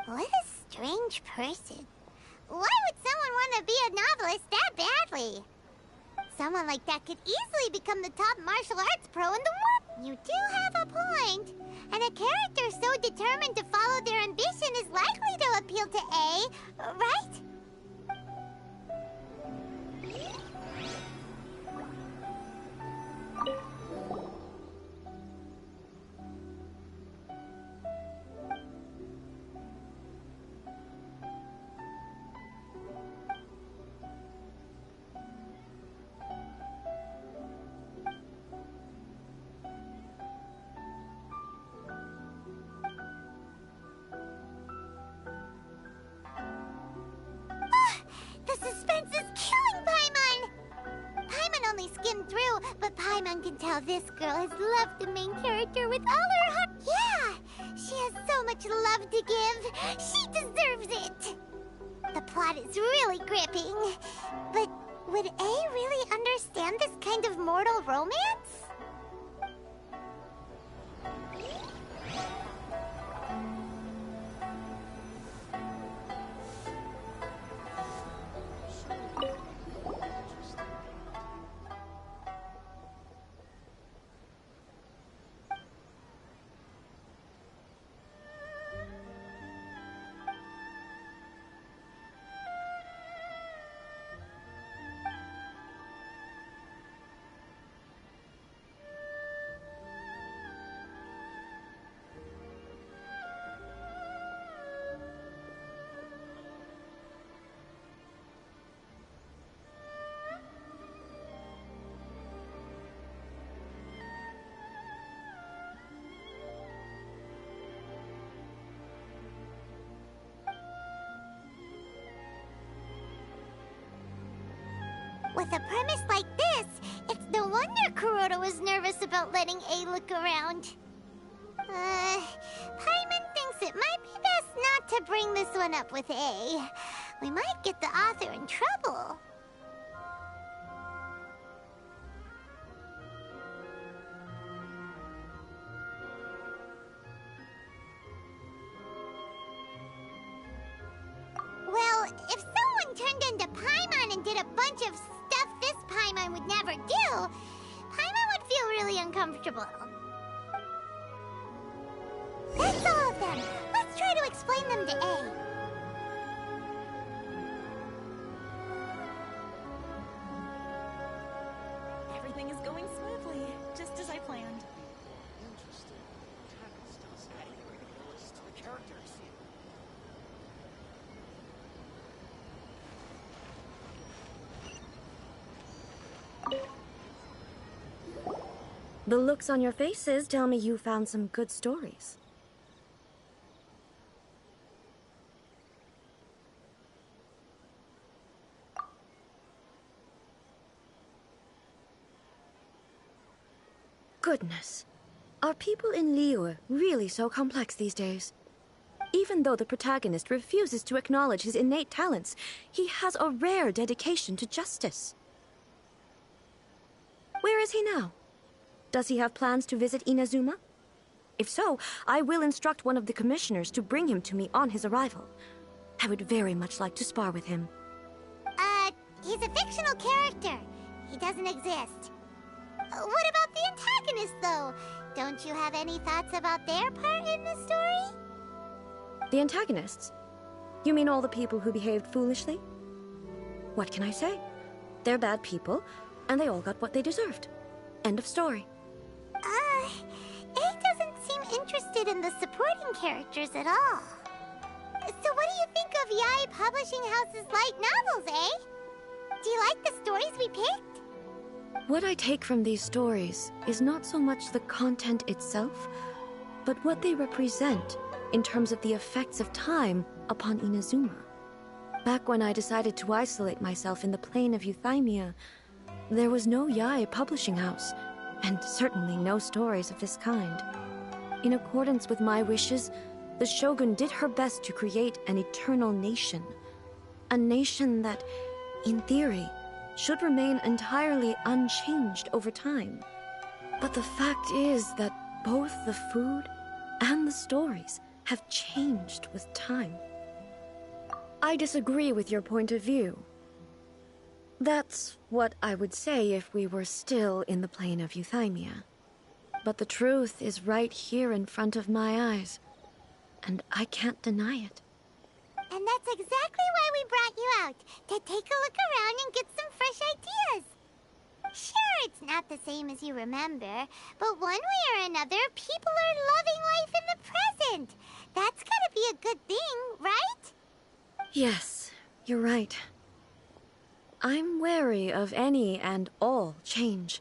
What a strange person. Why would someone want to be a novelist that badly? Someone like that could easily become the top martial arts pro in the world. You do have a point. And a character so determined to follow their ambition is likely to appeal to A, right? suspense is killing Paimon! Paimon only skimmed through, but Paimon can tell this girl has loved the main character with all her heart. Yeah, she has so much love to give. She deserves it. The plot is really gripping. But would A really understand this kind of mortal romance? With a premise like this, it's no wonder Kuroda was nervous about letting A look around. Paimon thinks it might be best not to bring this one up with A. We might get the author in trouble. Well, if someone turned into Paimon and did a bunch of stuff this Paimon would never do, Paimon would feel really uncomfortable. That's all of them. Let's try to explain them to A. Everything is going smoothly, just as I planned. The looks on your faces tell me you found some good stories. Goodness. Are people in Liyue really so complex these days? Even though the protagonist refuses to acknowledge his innate talents, he has a rare dedication to justice. Where is he now? Does he have plans to visit Inazuma? If so, I will instruct one of the commissioners to bring him to me on his arrival. I would very much like to spar with him. He's a fictional character. He doesn't exist. What about the antagonist, though? Don't you have any thoughts about their part in the story? The antagonists? You mean all the people who behaved foolishly? What can I say? They're bad people, and they all got what they deserved. End of story. A doesn't seem interested in the supporting characters at all. So what do you think of Yae Publishing House's light novels, eh? Do you like the stories we picked? What I take from these stories is not so much the content itself, but what they represent in terms of the effects of time upon Inazuma. Back when I decided to isolate myself in the plane of Euthymia, there was no Yae Publishing House, and certainly no stories of this kind. In accordance with my wishes, the Shogun did her best to create an eternal nation. A nation that, in theory, should remain entirely unchanged over time. But the fact is that both the food and the stories have changed with time. I disagree with your point of view. That's what I would say if we were still in the plane of Euthymia. But the truth is right here in front of my eyes, and I can't deny it. And that's exactly why we brought you out, to take a look around and get some fresh ideas. Sure, it's not the same as you remember, but one way or another, people are loving life in the present. That's gotta be a good thing, right? Yes, you're right. I'm wary of any and all change.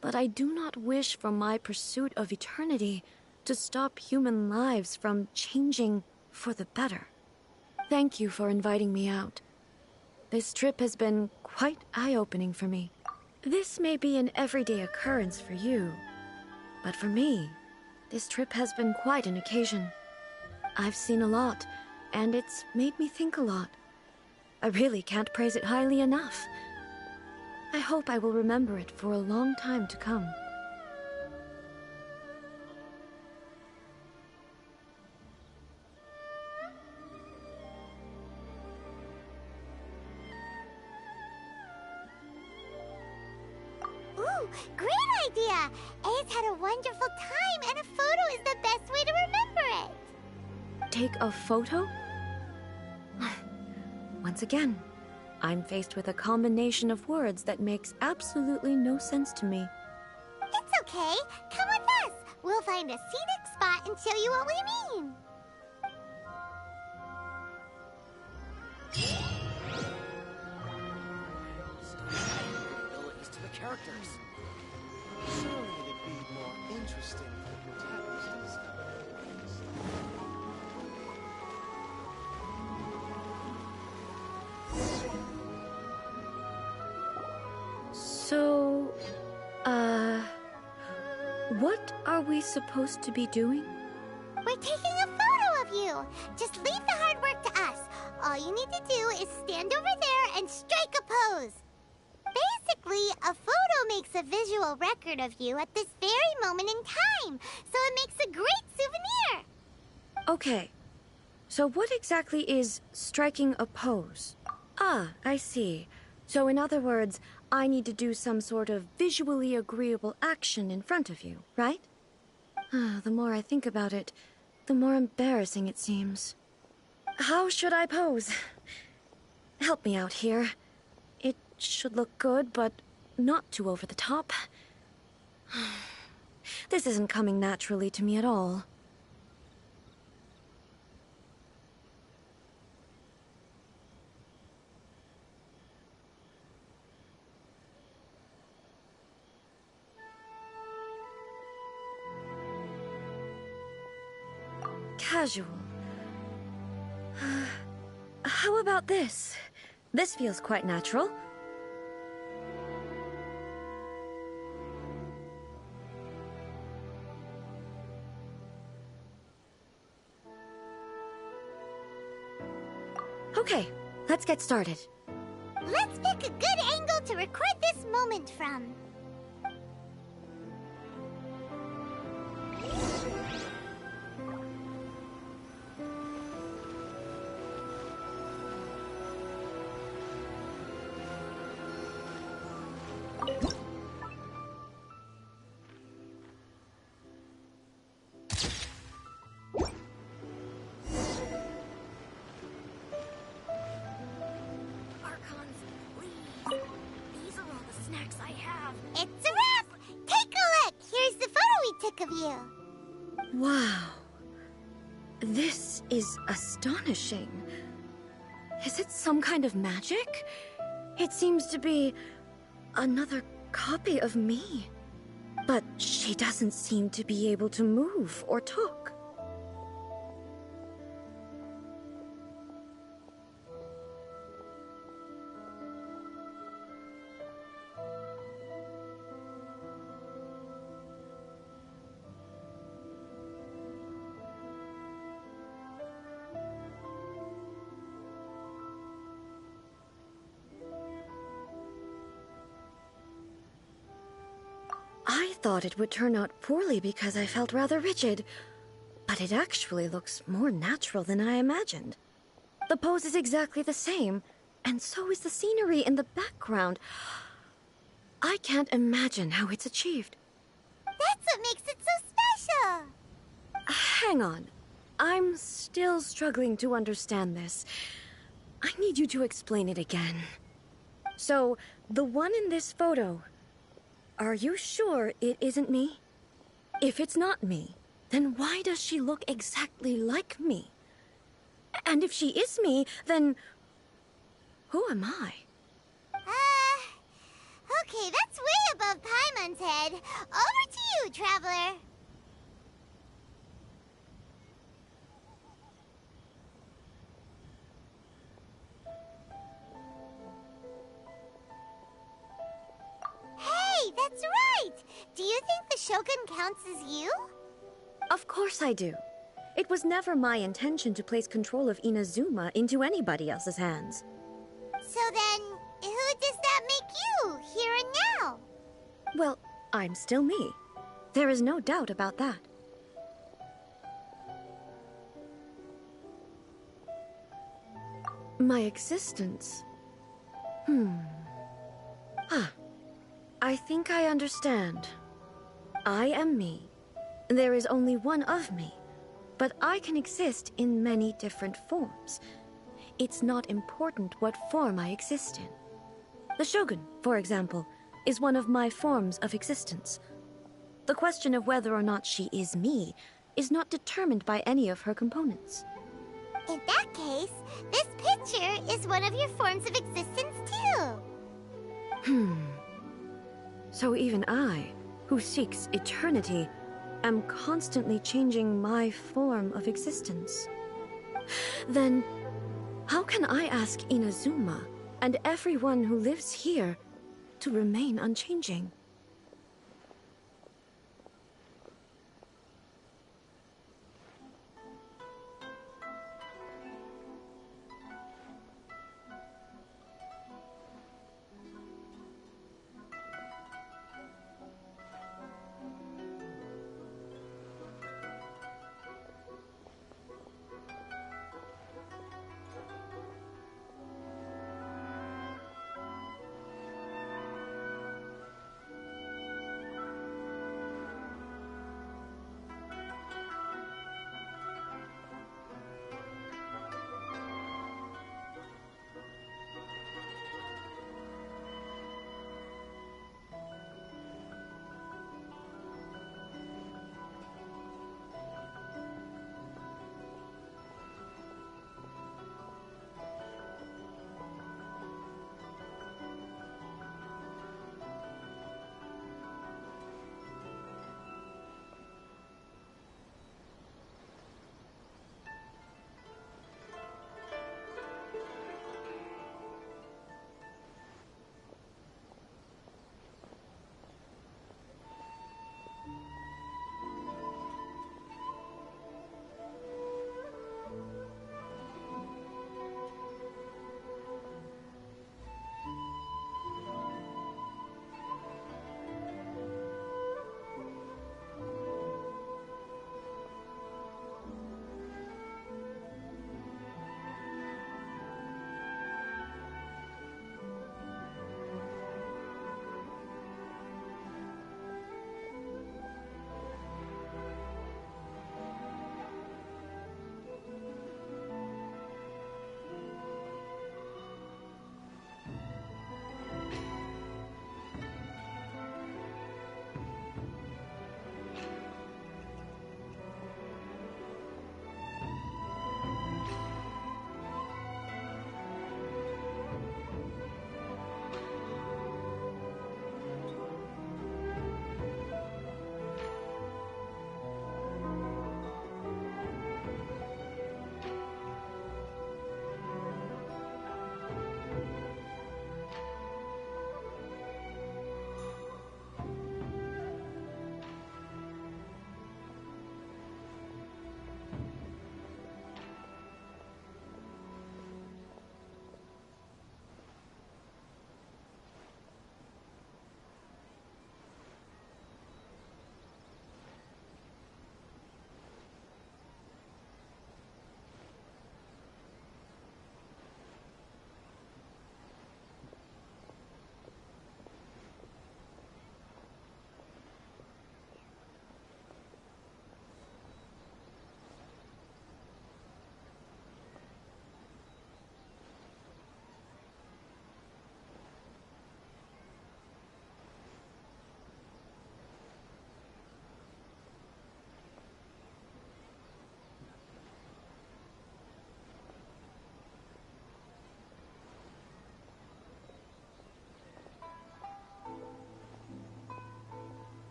But I do not wish for my pursuit of eternity to stop human lives from changing for the better. Thank you for inviting me out. This trip has been quite eye-opening for me. This may be an everyday occurrence for you, but for me, this trip has been quite an occasion. I've seen a lot, and it's made me think a lot. I really can't praise it highly enough. I hope I will remember it for a long time to come. Ooh, great idea! A's had a wonderful time, and a photo is the best way to remember it. Take a photo? Once again, I'm faced with a combination of words that makes absolutely no sense to me. It's okay. Come with us. We'll find a scenic spot and show you what we mean. Abilities to the characters. Surely it'd be more interesting for the protagonists. So, what are we supposed to be doing? We're taking a photo of you. Just leave the hard work to us. All you need to do is stand over there and strike a pose. Basically, a photo makes a visual record of you at this very moment in time, so it makes a great souvenir. Okay, so what exactly is striking a pose? Ah, I see. So in other words, I need to do some sort of visually agreeable action in front of you, right? The more I think about it, the more embarrassing it seems. How should I pose? Help me out here. It should look good, but not too over the top. This isn't coming naturally to me at all. Casual. How about this? This feels quite natural. Okay, let's get started. Let's pick a good angle to record this moment from. It's a wrap! Take a look! Here's the photo we took of you. Wow. This is astonishing. Is it some kind of magic? It seems to be another copy of me. But she doesn't seem to be able to move or talk. I thought it would turn out poorly because I felt rather rigid, but it actually looks more natural than I imagined. The pose is exactly the same, and so is the scenery in the background. I can't imagine how it's achieved. That's what makes it so special! Hang on. I'm still struggling to understand this. I need you to explain it again. So, the one in this photo, are you sure it isn't me? If it's not me, then why does she look exactly like me? And if she is me, then who am I? Okay, that's way above Paimon's head. Over to you, Traveler. Shogun counts as you? Of course I do. It was never my intention to place control of Inazuma into anybody else's hands. So then, who does that make you, here and now? Well, I'm still me. There is no doubt about that. My existence? I think I understand. I am me. There is only one of me, but I can exist in many different forms. It's not important what form I exist in. The Shogun, for example, is one of my forms of existence. The question of whether or not she is me is not determined by any of her components. In that case, this picture is one of your forms of existence too. So even I, who seeks eternity, am constantly changing my form of existence. Then, how can I ask Inazuma and everyone who lives here to remain unchanging?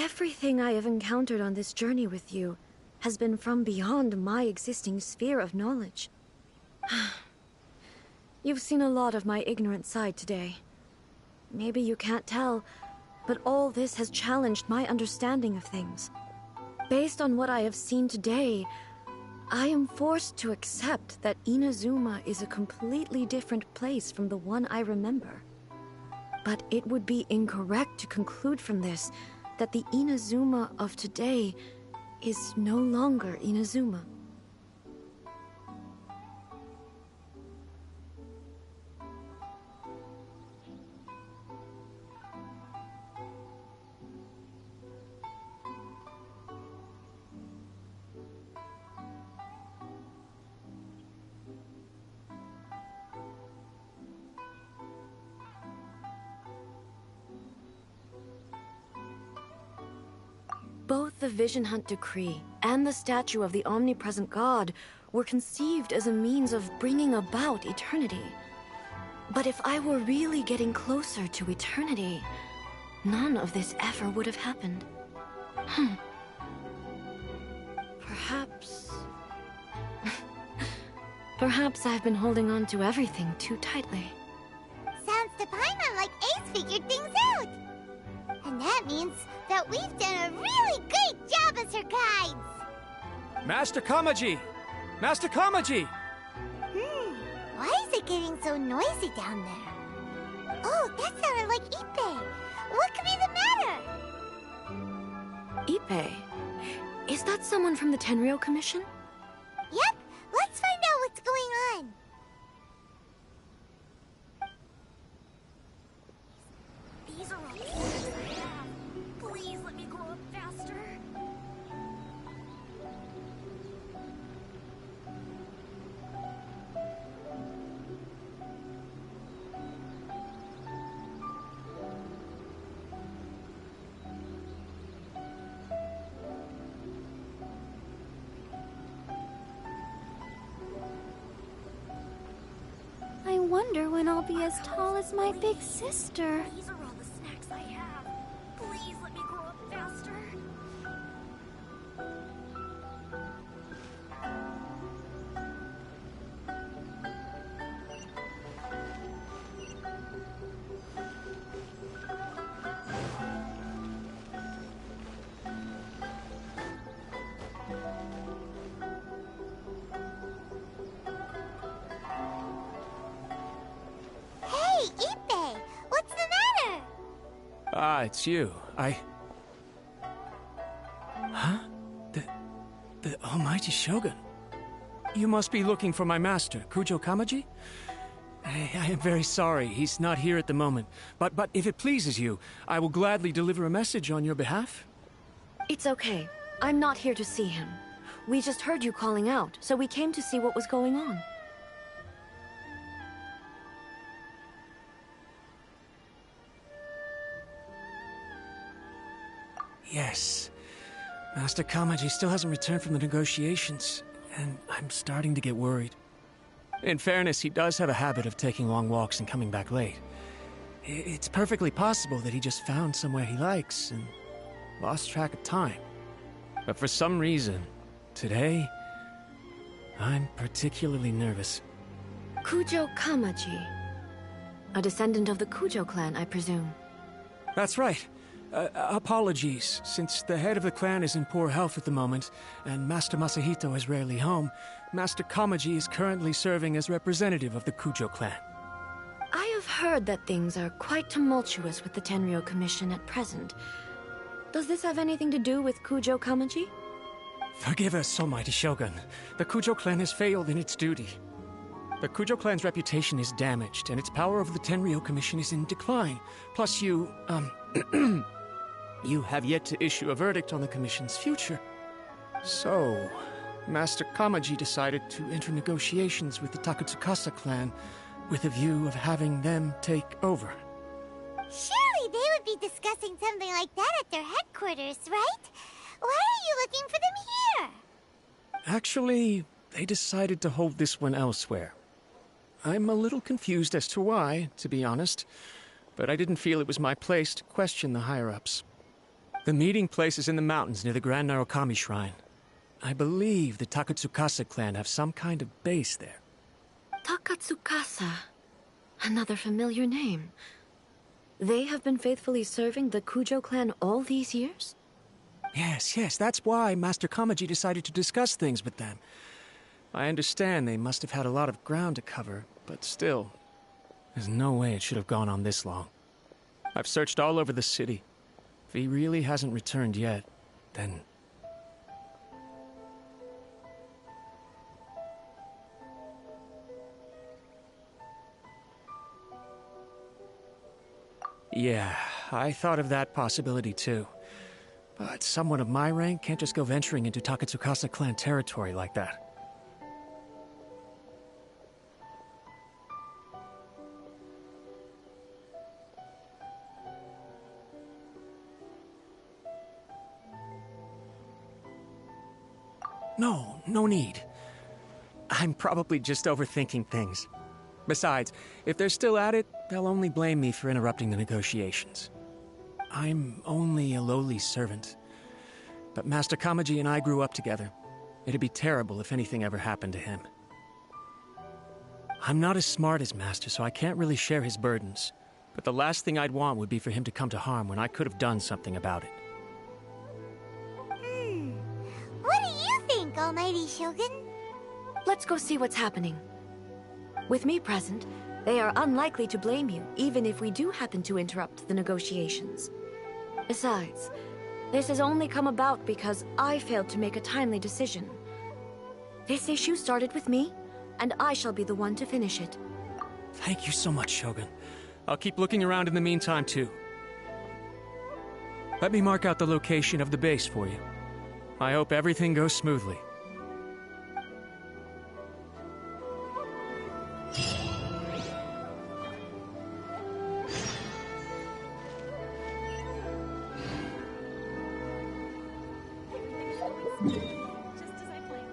Everything I have encountered on this journey with you has been from beyond my existing sphere of knowledge. You've seen a lot of my ignorant side today. Maybe you can't tell, but all this has challenged my understanding of things. Based on what I have seen today, I am forced to accept that Inazuma is a completely different place from the one I remember. But it would be incorrect to conclude from this that the Inazuma of today is no longer Inazuma. Both the Vision Hunt Decree and the statue of the omnipresent God were conceived as a means of bringing about eternity. But if I were really getting closer to eternity, none of this ever would have happened. Perhaps... Perhaps I've been holding on to everything too tightly. Sounds to Paimon like Ace figured things out. And that means that we've done a really great job as her guides. Master Kamaji! Master Kamaji! Why is it getting so noisy down there? Oh, that sounded like Ippei. What could be the matter? Ippei? Is that someone from the Tenryou Commission? Yep, let's find out what's going on. These are all the snacks I have. Please let me grow up faster. I wonder when I'll be as tall as my big sister. These are all the snacks I have. Please let me grow up faster. Hey, Ippei! What's the matter? Ah, it's you. Huh? The Almighty Shogun. You must be looking for my master, Kujo Kamaji? I am very sorry, he's not here at the moment. But if it pleases you, I will gladly deliver a message on your behalf. It's okay. I'm not here to see him. We just heard you calling out, so we came to see what was going on. Yes. Master Kamaji still hasn't returned from the negotiations, and I'm starting to get worried. In fairness, he does have a habit of taking long walks and coming back late. It's perfectly possible that he just found somewhere he likes and lost track of time. But for some reason, today, I'm particularly nervous. Kujo Kamaji. A descendant of the Kujo clan, I presume. That's right. Apologies, since the head of the clan is in poor health at the moment, and Master Masahito is rarely home, Master Kamaji is currently serving as representative of the Kujo clan. I have heard that things are quite tumultuous with the Tenryou Commission at present. Does this have anything to do with Kujo Kamaji? Forgive us, Almighty Shogun. The Kujo clan has failed in its duty. The Kujo clan's reputation is damaged, and its power over the Tenryou Commission is in decline. Plus you, you have yet to issue a verdict on the Commission's future. So, Master Kamaji decided to enter negotiations with the Takatsukasa clan with a view of having them take over. Surely they would be discussing something like that at their headquarters, right? Why are you looking for them here? Actually, they decided to hold this one elsewhere. I'm a little confused as to why, to be honest, but I didn't feel it was my place to question the higher-ups. The meeting place is in the mountains near the Grand Narukami Shrine. I believe the Takatsukasa clan have some kind of base there. Takatsukasa. Another familiar name. They have been faithfully serving the Kujo clan all these years? Yes, that's why Master Kamaji decided to discuss things with them. I understand they must have had a lot of ground to cover, but still, there's no way it should have gone on this long. I've searched all over the city. If he really hasn't returned yet, then... Yeah, I thought of that possibility too. But someone of my rank can't just go venturing into Takatsukasa clan territory like that. No need. I'm probably just overthinking things. Besides, if they're still at it, they'll only blame me for interrupting the negotiations. I'm only a lowly servant. But Master Kamaji and I grew up together. It'd be terrible if anything ever happened to him. I'm not as smart as Master, so I can't really share his burdens. But the last thing I'd want would be for him to come to harm when I could have done something about it. What do you think, Almighty Shogun? Let's go see what's happening. With me present, they are unlikely to blame you, even if we do happen to interrupt the negotiations. Besides, this has only come about because I failed to make a timely decision. This issue started with me, and I shall be the one to finish it. Thank you so much, Shogun. I'll keep looking around in the meantime, too. Let me mark out the location of the base for you. I hope everything goes smoothly. Just as I planned.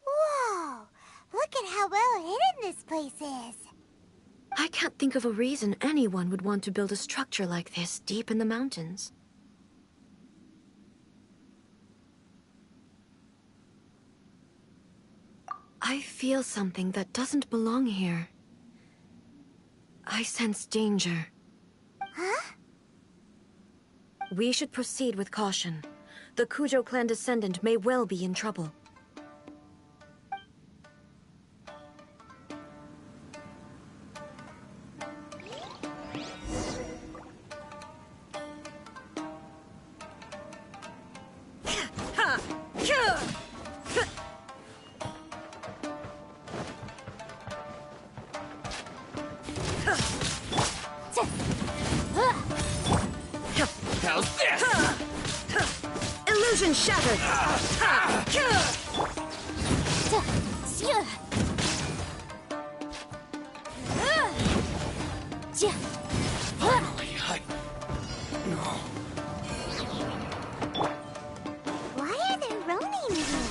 Whoa! Look at how well hidden this place is. I can't think of a reason anyone would want to build a structure like this deep in the mountains. I feel something that doesn't belong here. I sense danger. Huh? We should proceed with caution. The Kujo clan descendant may well be in trouble. How's this? Illusion shattered! Finally, Why are there Ronin here?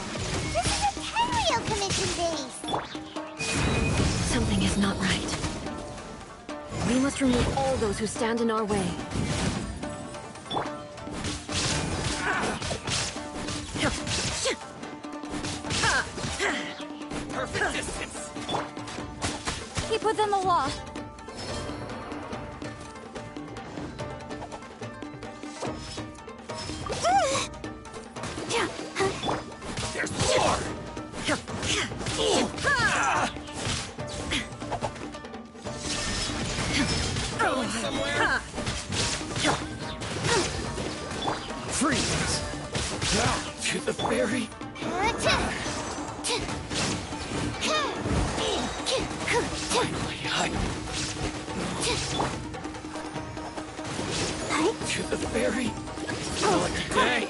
This is a Tenryou commission base. Something is not right. We must remove all those who stand in our way. Perfect distance. Keep within the law. There's more. Going somewhere. Freeze! Down to the ferry. To the ferry. Another day.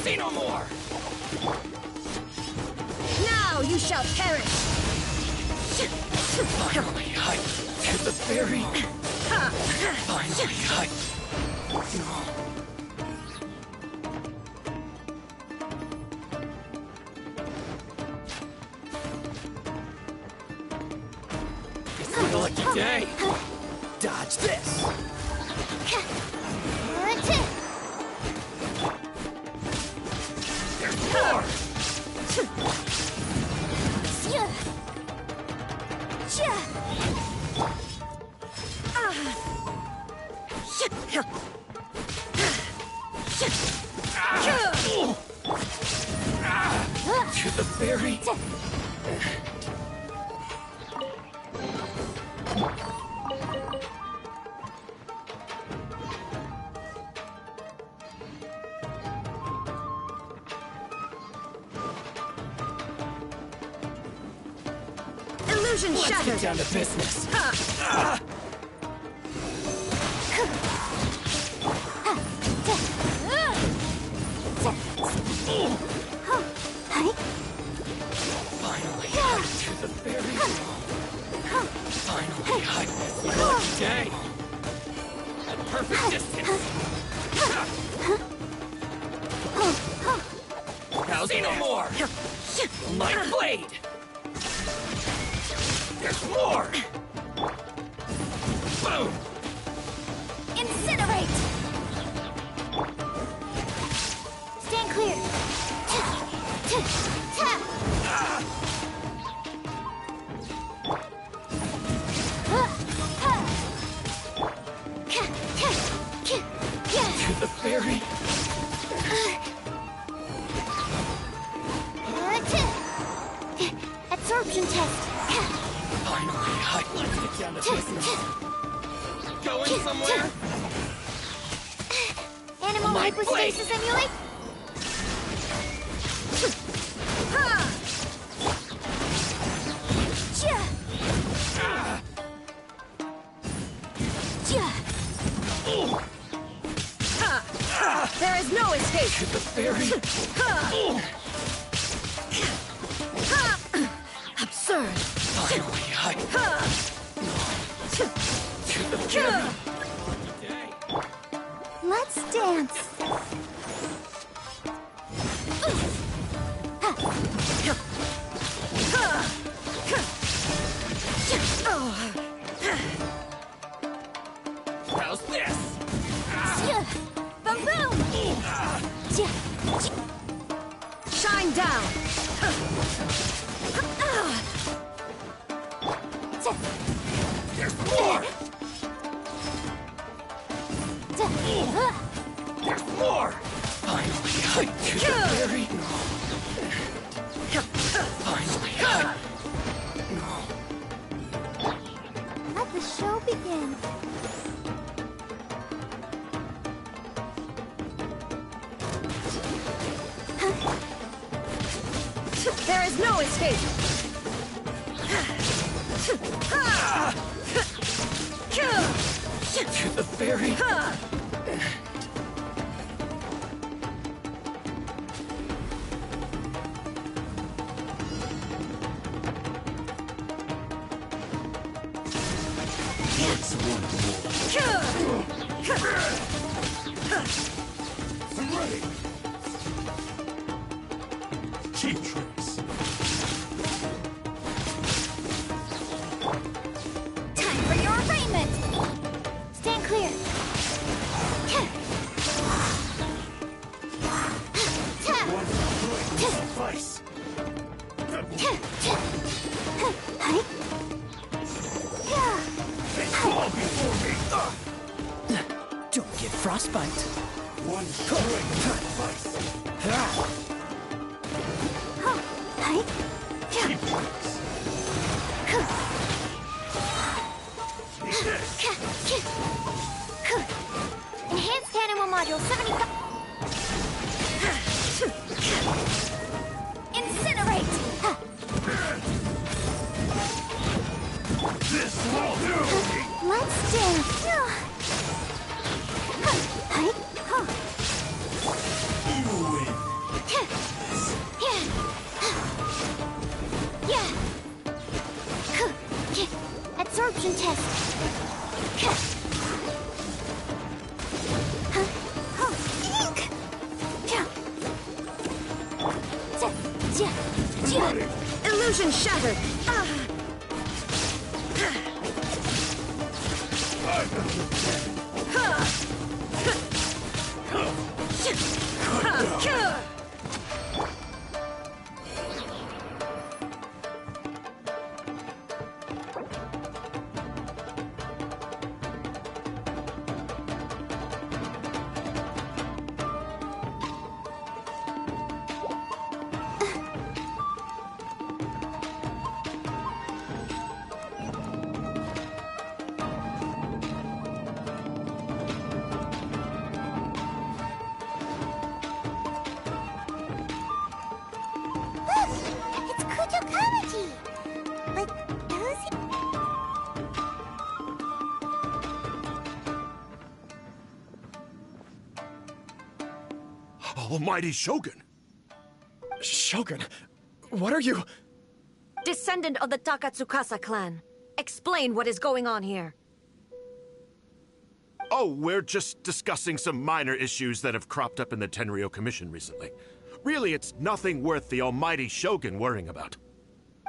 See no more. Now you shall perish! Finally, to the ferry. Finally, It's my lucky day. Dodge this. There's more. to the ferry. Illusion Let's shattered! get down to business. Finally, to the ferry. Finally, it's my lucky day. At perfect distance. Now see no more. My blade. There's more. Boom. Incinerate! Stand clear. down the business. Going somewhere? Animal hypostasis emulate. There is no escape! To the ferry. Absurd! Finally, to the ferry. Let's dance. How's this? Boom boom. Shine down! There's more. There's more. Finally, to the ferry. Finally, Let the show begin. There is no escape! to the ferry. What's one more? I'm ready. Cheap tricks. Time for your arraignment. Stand clear. One good suffice. They fall before me. Don't get frostbite. One good suffice. Cheap tricks. Enhanced animal module 75. Incinerate. This will do. Let's dance. You win. Absorption test. Illusion shattered! Almighty Shogun! Shogun, what are you... Descendant of the Takatsukasa clan. Explain what is going on here. Oh, we're just discussing some minor issues that have cropped up in the Tenryo Commission recently. Really, it's nothing worth the almighty Shogun worrying about.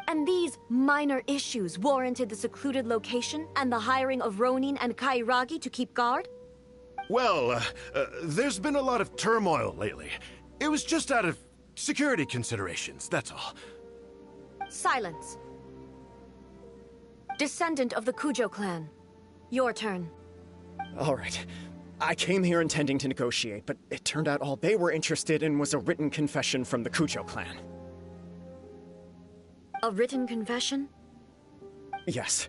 And these minor issues warranted the secluded location and the hiring of Ronin and Kairagi to keep guard? Well, there's been a lot of turmoil lately. It was just out of security considerations, that's all. Silence. Descendant of the Kujo clan. Your turn. All right. I came here intending to negotiate, but it turned out all they were interested in was a written confession from the Kujo clan. A written confession? Yes.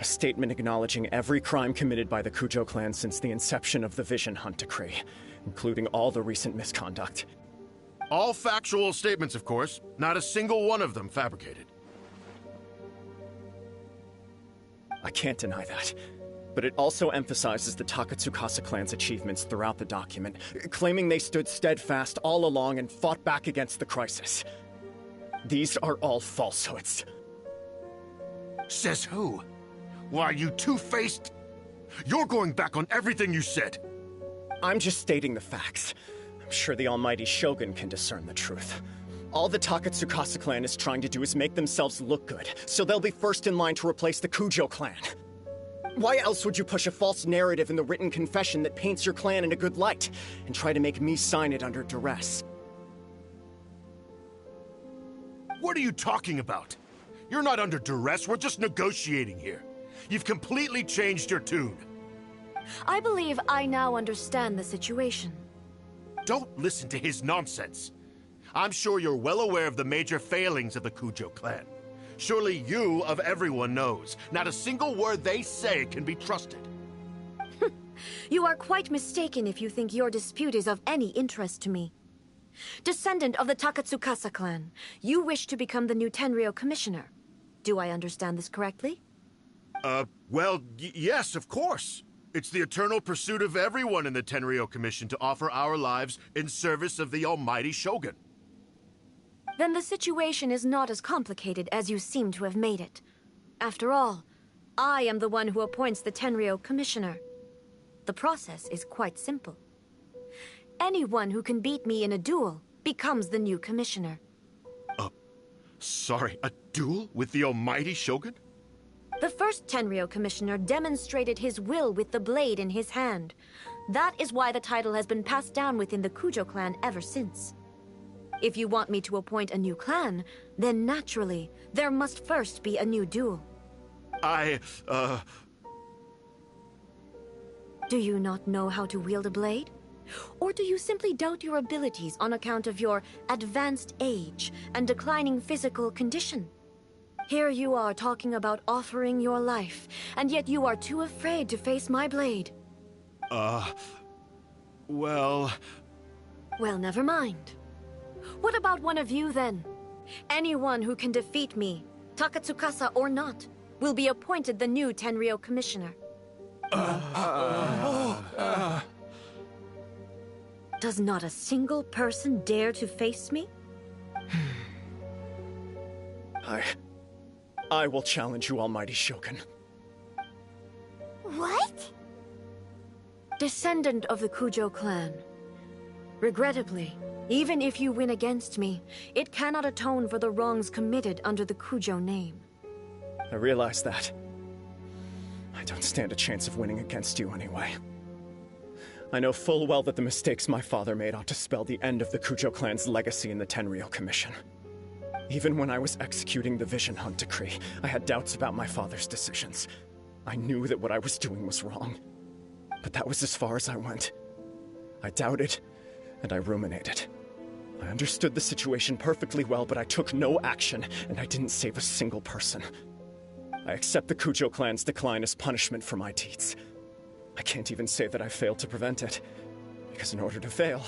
A statement acknowledging every crime committed by the Kujo clan since the inception of the Vision Hunt Decree, including all the recent misconduct. All factual statements, of course. Not a single one of them fabricated. I can't deny that. But it also emphasizes the Takatsukasa clan's achievements throughout the document, claiming they stood steadfast all along and fought back against the crisis. These are all falsehoods. Says who? Why, you two-faced? You're going back on everything you said. I'm just stating the facts. I'm sure the almighty Shogun can discern the truth. All the Takatsukasa clan is trying to do is make themselves look good, so they'll be first in line to replace the Kujo clan. Why else would you push a false narrative in the written confession that paints your clan in a good light, and try to make me sign it under duress? What are you talking about? You're not under duress, we're just negotiating here. You've completely changed your tune. I believe I now understand the situation. Don't listen to his nonsense. I'm sure you're well aware of the major failings of the Kujo clan. Surely you, of everyone, knows. Not a single word they say can be trusted. You are quite mistaken if you think your dispute is of any interest to me. Descendant of the Takatsukasa clan, you wish to become the new Tenryou commissioner. Do I understand this correctly? Well, yes, of course. It's the eternal pursuit of everyone in the Tenryou Commission to offer our lives in service of the almighty Shogun. Then the situation is not as complicated as you seem to have made it. After all, I am the one who appoints the Tenryou commissioner. The process is quite simple. Anyone who can beat me in a duel becomes the new commissioner. Sorry, a duel with the almighty Shogun? The first Tenryou commissioner demonstrated his will with the blade in his hand. That is why the title has been passed down within the Kujo clan ever since. If you want me to appoint a new clan, then naturally, there must first be a new duel. Do you not know how to wield a blade? Or do you simply doubt your abilities on account of your advanced age and declining physical condition? Here you are talking about offering your life, and yet you are too afraid to face my blade. Well, never mind. What about one of you, then? Anyone who can defeat me, Takatsukasa or not, will be appointed the new Tenryou commissioner. Does not a single person dare to face me? I will challenge you, almighty Shogun. What? Descendant of the Kujo clan. Regrettably, even if you win against me, it cannot atone for the wrongs committed under the Kujo name. I realize that. I don't stand a chance of winning against you anyway. I know full well that the mistakes my father made ought to spell the end of the Kujo clan's legacy in the Tenryou Commission. Even when I was executing the Vision Hunt Decree, I had doubts about my father's decisions. I knew that what I was doing was wrong. But that was as far as I went. I doubted, and I ruminated. I understood the situation perfectly well, but I took no action, and I didn't save a single person. I accept the Kujo clan's decline as punishment for my deeds. I can't even say that I failed to prevent it, because in order to fail,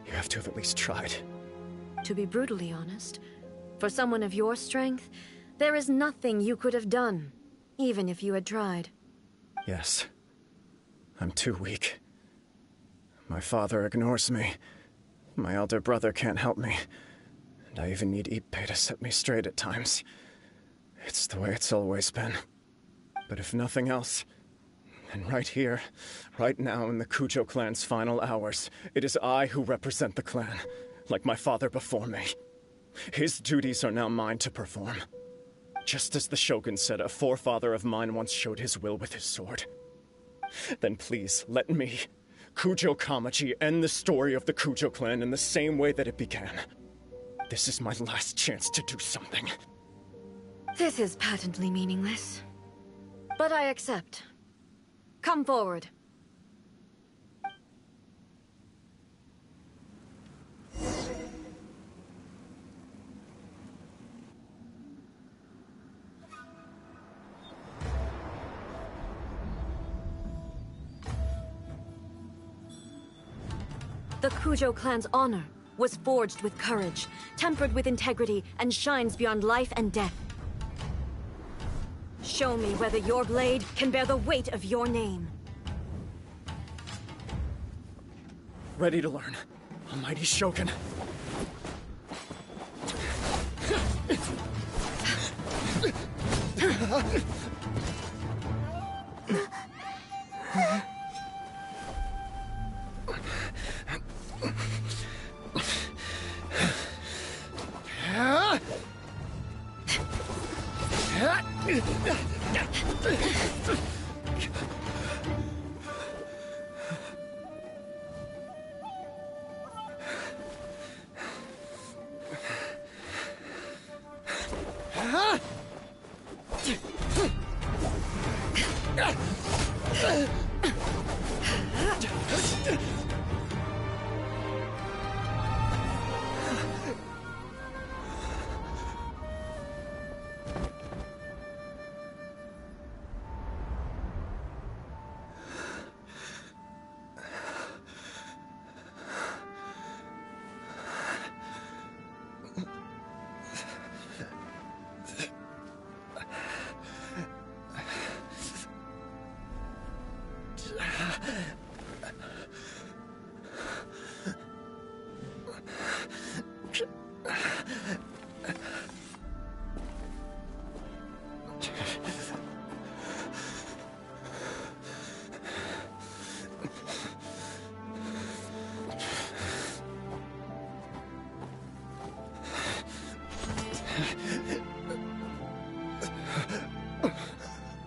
you have to have at least tried. To be brutally honest, for someone of your strength, there is nothing you could have done, even if you had tried. Yes. I'm too weak. My father ignores me. My elder brother can't help me. And I even need Ippei to set me straight at times. It's the way it's always been. But if nothing else, then right here, right now in the Kujo clan's final hours, it is I who represent the clan, like my father before me. His duties are now mine to perform. Just as the Shogun said, a forefather of mine once showed his will with his sword. Then please, let me, Kujo Kamaji, end the story of the Kujo clan in the same way that it began. This is my last chance to do something. This is patently meaningless. But I accept. Come forward. The Kujo clan's honor was forged with courage, tempered with integrity, and shines beyond life and death. Show me whether your blade can bear the weight of your name. Ready to learn. Almighty Shogun.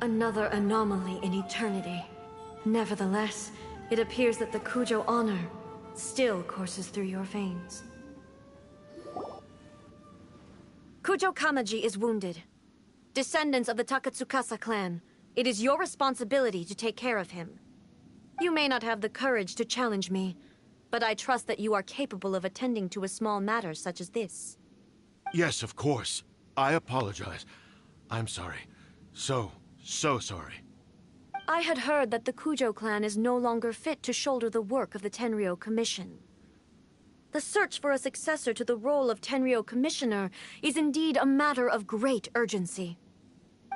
Another anomaly in eternity. Nevertheless, it appears that the Kujo honor still courses through your veins. Kujo Kamaji is wounded. Descendants of the Takatsukasa clan, it is your responsibility to take care of him. You may not have the courage to challenge me, but I trust that you are capable of attending to a small matter such as this. Yes, of course. I apologize. I'm sorry. So sorry. I had heard that the Kujo clan is no longer fit to shoulder the work of the Tenryou Commission. The search for a successor to the role of Tenryou Commissioner is indeed a matter of great urgency.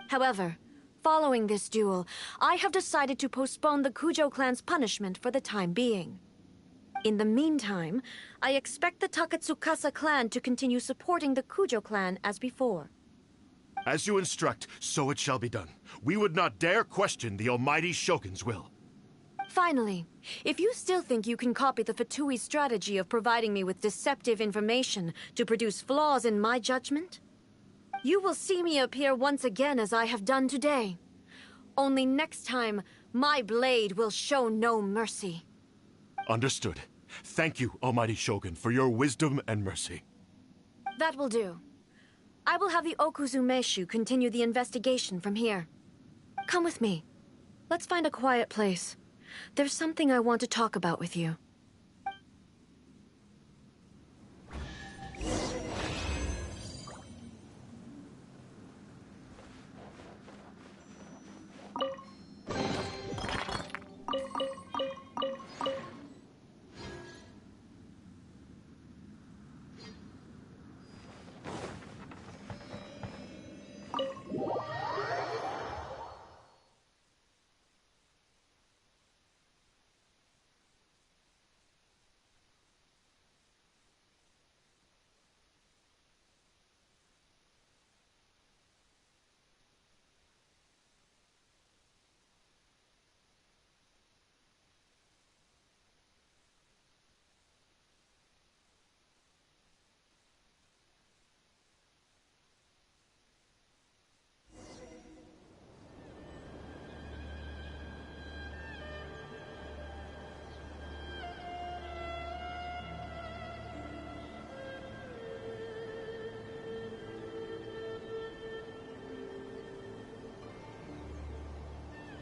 However, following this duel, I have decided to postpone the Kujo clan's punishment for the time being. In the meantime, I expect the Takatsukasa clan to continue supporting the Kujo clan as before. As you instruct, so it shall be done. We would not dare question the Almighty Shogun's will. Finally, if you still think you can copy the Fatui strategy of providing me with deceptive information to produce flaws in my judgment, you will see me appear once again as I have done today. Only next time, my blade will show no mercy. Understood. Thank you, Almighty Shogun, for your wisdom and mercy. That will do. I will have the Okuzumeshu continue the investigation from here. Come with me. Let's find a quiet place. There's something I want to talk about with you.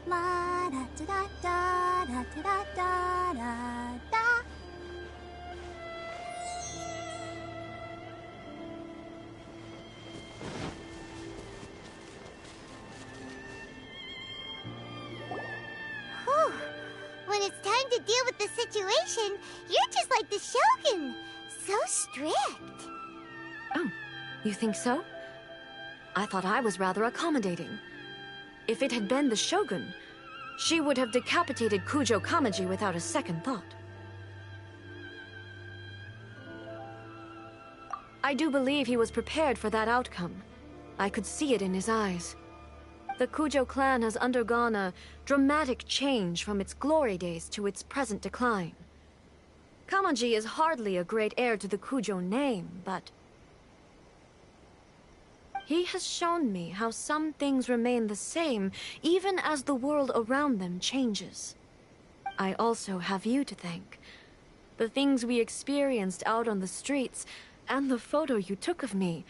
La da da da da da da da da. Whew. When when it's time to deal with the situation, you're just like the Shogun. So strict. Oh, you think so? I thought I was rather accommodating. If it had been the Shogun, she would have decapitated Kujo Kamaji without a second thought. I do believe he was prepared for that outcome. I could see it in his eyes. The Kujo clan has undergone a dramatic change from its glory days to its present decline. Kamaji is hardly a great heir to the Kujo name, but he has shown me how some things remain the same even as the world around them changes. I also have you to thank. The things we experienced out on the streets and the photo you took of me,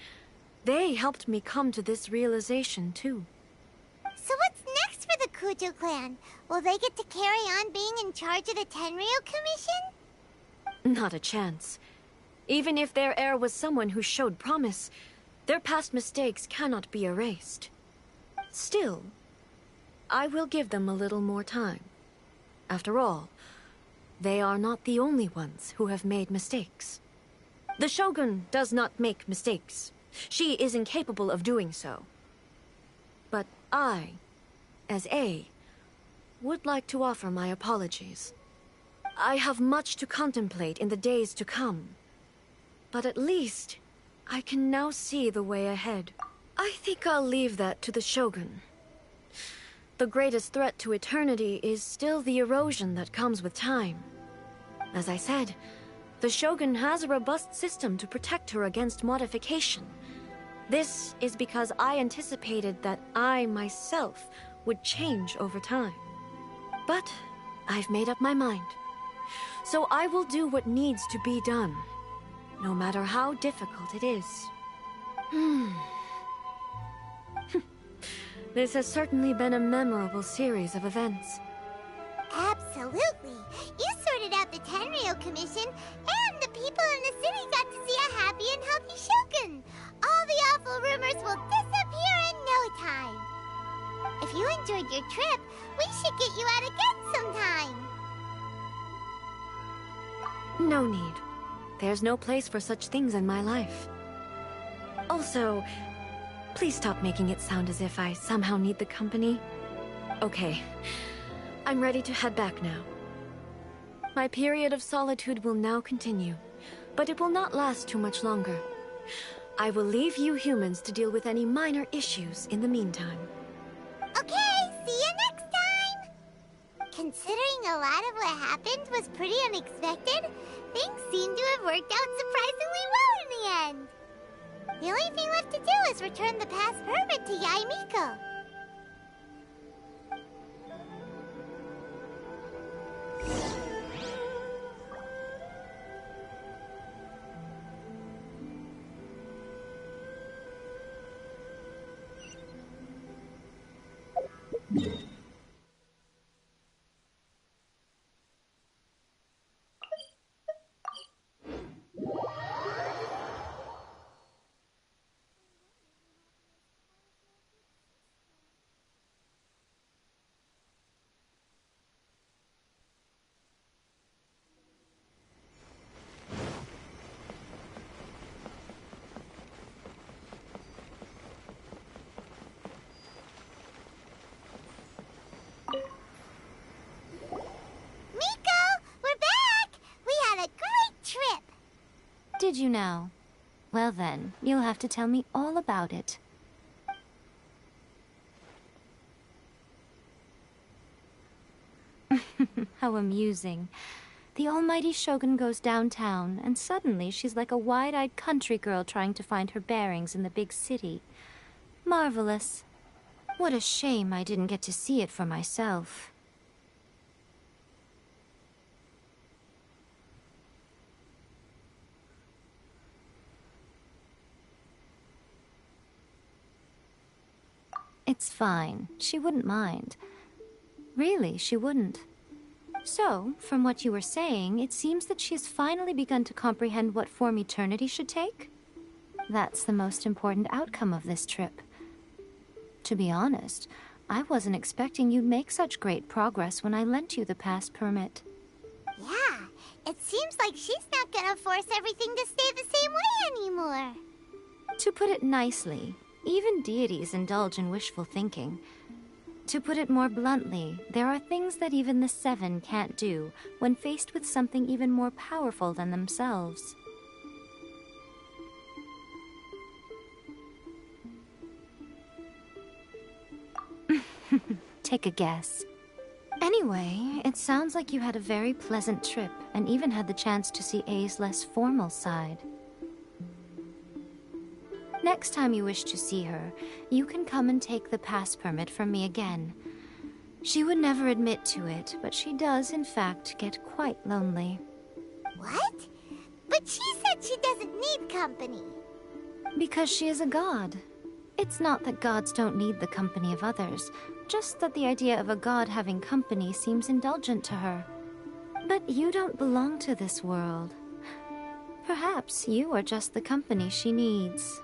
they helped me come to this realization too. So what's next for the Kujo clan? Will they get to carry on being in charge of the Tenryu Commission? Not a chance. Even if their heir was someone who showed promise, their past mistakes cannot be erased. Still, I will give them a little more time. After all, they are not the only ones who have made mistakes. The Shogun does not make mistakes. She is incapable of doing so. But I, as A, would like to offer my apologies. I have much to contemplate in the days to come. But at least, I can now see the way ahead. I think I'll leave that to the Shogun. The greatest threat to eternity is still the erosion that comes with time. As I said, the Shogun has a robust system to protect her against modification. This is because I anticipated that I myself would change over time. But I've made up my mind. So I will do what needs to be done, no matter how difficult it is. This has certainly been a memorable series of events. Absolutely. You sorted out the Tenryu Commission, and the people in the city got to see a happy and healthy Shogun. All the awful rumors will disappear in no time. If you enjoyed your trip, we should get you out again sometime. No need. There's no place for such things in my life. Also, please stop making it sound as if I somehow need the company. Okay, I'm ready to head back now. My period of solitude will now continue, but it will not last too much longer. I will leave you humans to deal with any minor issues in the meantime. Okay, see you next time! Considering a lot of what happened was pretty unexpected, things seem to have worked out surprisingly well in the end. The only thing left to do is return the past permit to Yaimiko. Did you now? Well then, you'll have to tell me all about it. How amusing. The almighty Shogun goes downtown, and suddenly she's like a wide-eyed country girl trying to find her bearings in the big city. Marvelous. What a shame I didn't get to see it for myself. It's fine. She wouldn't mind. Really, she wouldn't. So, from what you were saying, it seems that she has finally begun to comprehend what form eternity should take? That's the most important outcome of this trip. To be honest, I wasn't expecting you'd make such great progress when I lent you the pass permit. Yeah, it seems like she's not gonna force everything to stay the same way anymore. To put it nicely, even deities indulge in wishful thinking. To put it more bluntly, there are things that even the Seven can't do when faced with something even more powerful than themselves. Take a guess. Anyway, it sounds like you had a very pleasant trip and even had the chance to see A's less formal side. Next time you wish to see her, you can come and take the pass permit from me again. She would never admit to it, but she does, in fact, get quite lonely. What? But she said she doesn't need company. Because she is a god. It's not that gods don't need the company of others, just that the idea of a god having company seems indulgent to her. But you don't belong to this world. Perhaps you are just the company she needs.